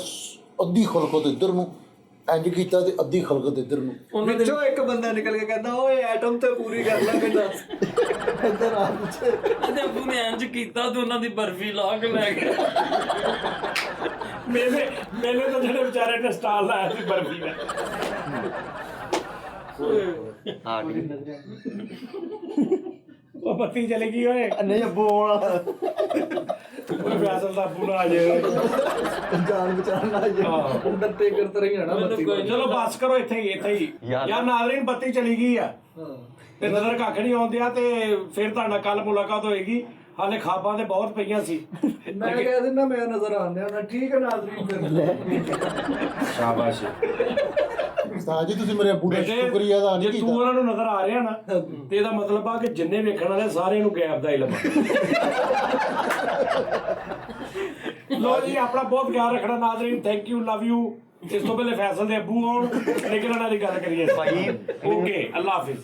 ਅੱਧੀ ਖਲਕਤ ਇੱਧਰ ਨੂੰ ਇੰਜ ਕੀਤਾ ਤੇ ਅੱਧੀ ਖਲਕਤ ਇੱਧਰ ਨੂੰ। ਉਹਨਾਂ ਦੇ ਵਿੱਚੋਂ ਇੱਕ ਬੰਦਾ ਨਿਕਲ ਕੇ ਕਹਿੰਦਾ ਓਏ ਐਟਮ ਤੇ ਪੂਰੀ ਕਰ ਲੈ ਕਹਿੰਦਾ। ਇੱਧਰ ਆ ਪਿੱਛੇ। ਇਹਦੇ ਅੱਬੂ ਨੇ ਇੰਜ ਕੀਤਾ ਤੇ ਉਹਨਾਂ ਦੀ ਬਰਫੀ ਲਾ ਕੇ ਲੈ ਗਿਆ। ਮੇਲੇ ਤਾਂ ਜਿਹੜੇ ਵਿਚਾਰੇ ਨੇ ਸਟਾਲ ਲਾਇਆ ਸੀ ਬਰਫੀ ਦਾ। ਹਾਂ ਉਹ ਬੱਤੀ ਚਲੀ ਗਈ ਓਏ, ਨਹੀਂ ਅੱਬੂ ਆਉਣਾ ਉਹ ਫੈਸਲ ਦਾ ਅੱਬੂ ਨਾ ਆ ਜਾਏ। ਜਾਨ ਬਚਾਉਣ ਆ ਜਾ। ਆਹੋ। ਡੱਟੇ ਕਰ ਰਹੀ ਹੈ ਨਾ ਮੈਨੂੰ ਬੱਤੀ। ਕੋਈ ਚਲੋ ਬੱਸ ਕਰੋ ਇੱਥੇ ਹੀ ਯਾਰ। ਯਾਰ ਨਾਜ਼ਰੀਨ ਬੱਤੀ ਚਲੀ ਗਈ ਆ ਤੇ ਨਜ਼ਰ ਕੱਖ ਨਹੀਂ ਆਉਂਦਿਆ, ਤੇ ਫਿਰ ਤੁਹਾਡਾ ਕੱਲ ਮੁਲਾਕਾਤ ਹੋਏਗੀ। ਹਾਲੇ ਖਾਬਾਂ ਤੇ ਬਹੁਤ ਪਈਆਂ ਸੀ। ਮੈਂ ਕਹਿ ਦਿੰਦਾ ਮੈਂ ਨਜ਼ਰ ਆਉਂਦਿਆ ਨਾ, ਠੀਕ ਹੈ ਨਾਜ਼ਰੀਨ ਫਿਰ। ਸ਼ਾਬਾਸ਼ ਉਸਤਾਦ ਜੀ ਤੁਸੀਂ ਮੇਰੇ ਅੱਬੂ ਦਾ ਬੇਟੇ, ਸ਼ੁਕਰੀਆ ਅਦਾ ਜੇ ਨਹੀਂ ਤੂੰ ਕੀਤਾ। ਉਹਨਾਂ ਨੂੰ ਨਜ਼ਰ ਆ ਰਿਹਾ ਨਾ ਤੇ ਇਹਦਾ ਮਤਲਬ ਆ ਕਿ ਜਿੰਨੇ ਵੇਖਣ ਵਾਲੇ ਸਾਰਿਆਂ ਨੂੰ ਗੈਪ ਦਾ ਇਲਮ ਆ। ਲੋ ਜੀ ਆਪਣਾ ਬਹੁਤ ਖਿਆਲ ਰੱਖਣਾ Nazreen, thank you, love you. ਇਸ ਤੋਂ ਪਹਿਲੇ ਫੈਸਲ ਦੇ ਅੱਬੂ ਆਉਣ ਲੇਕਿਨ ਉਹਨਾਂ ਦੀ ਗੱਲ ਕਰੀਏ ਭਾਈ, ਓਕੇ ਅੱਲਾ ਹਾਫਿਜ਼।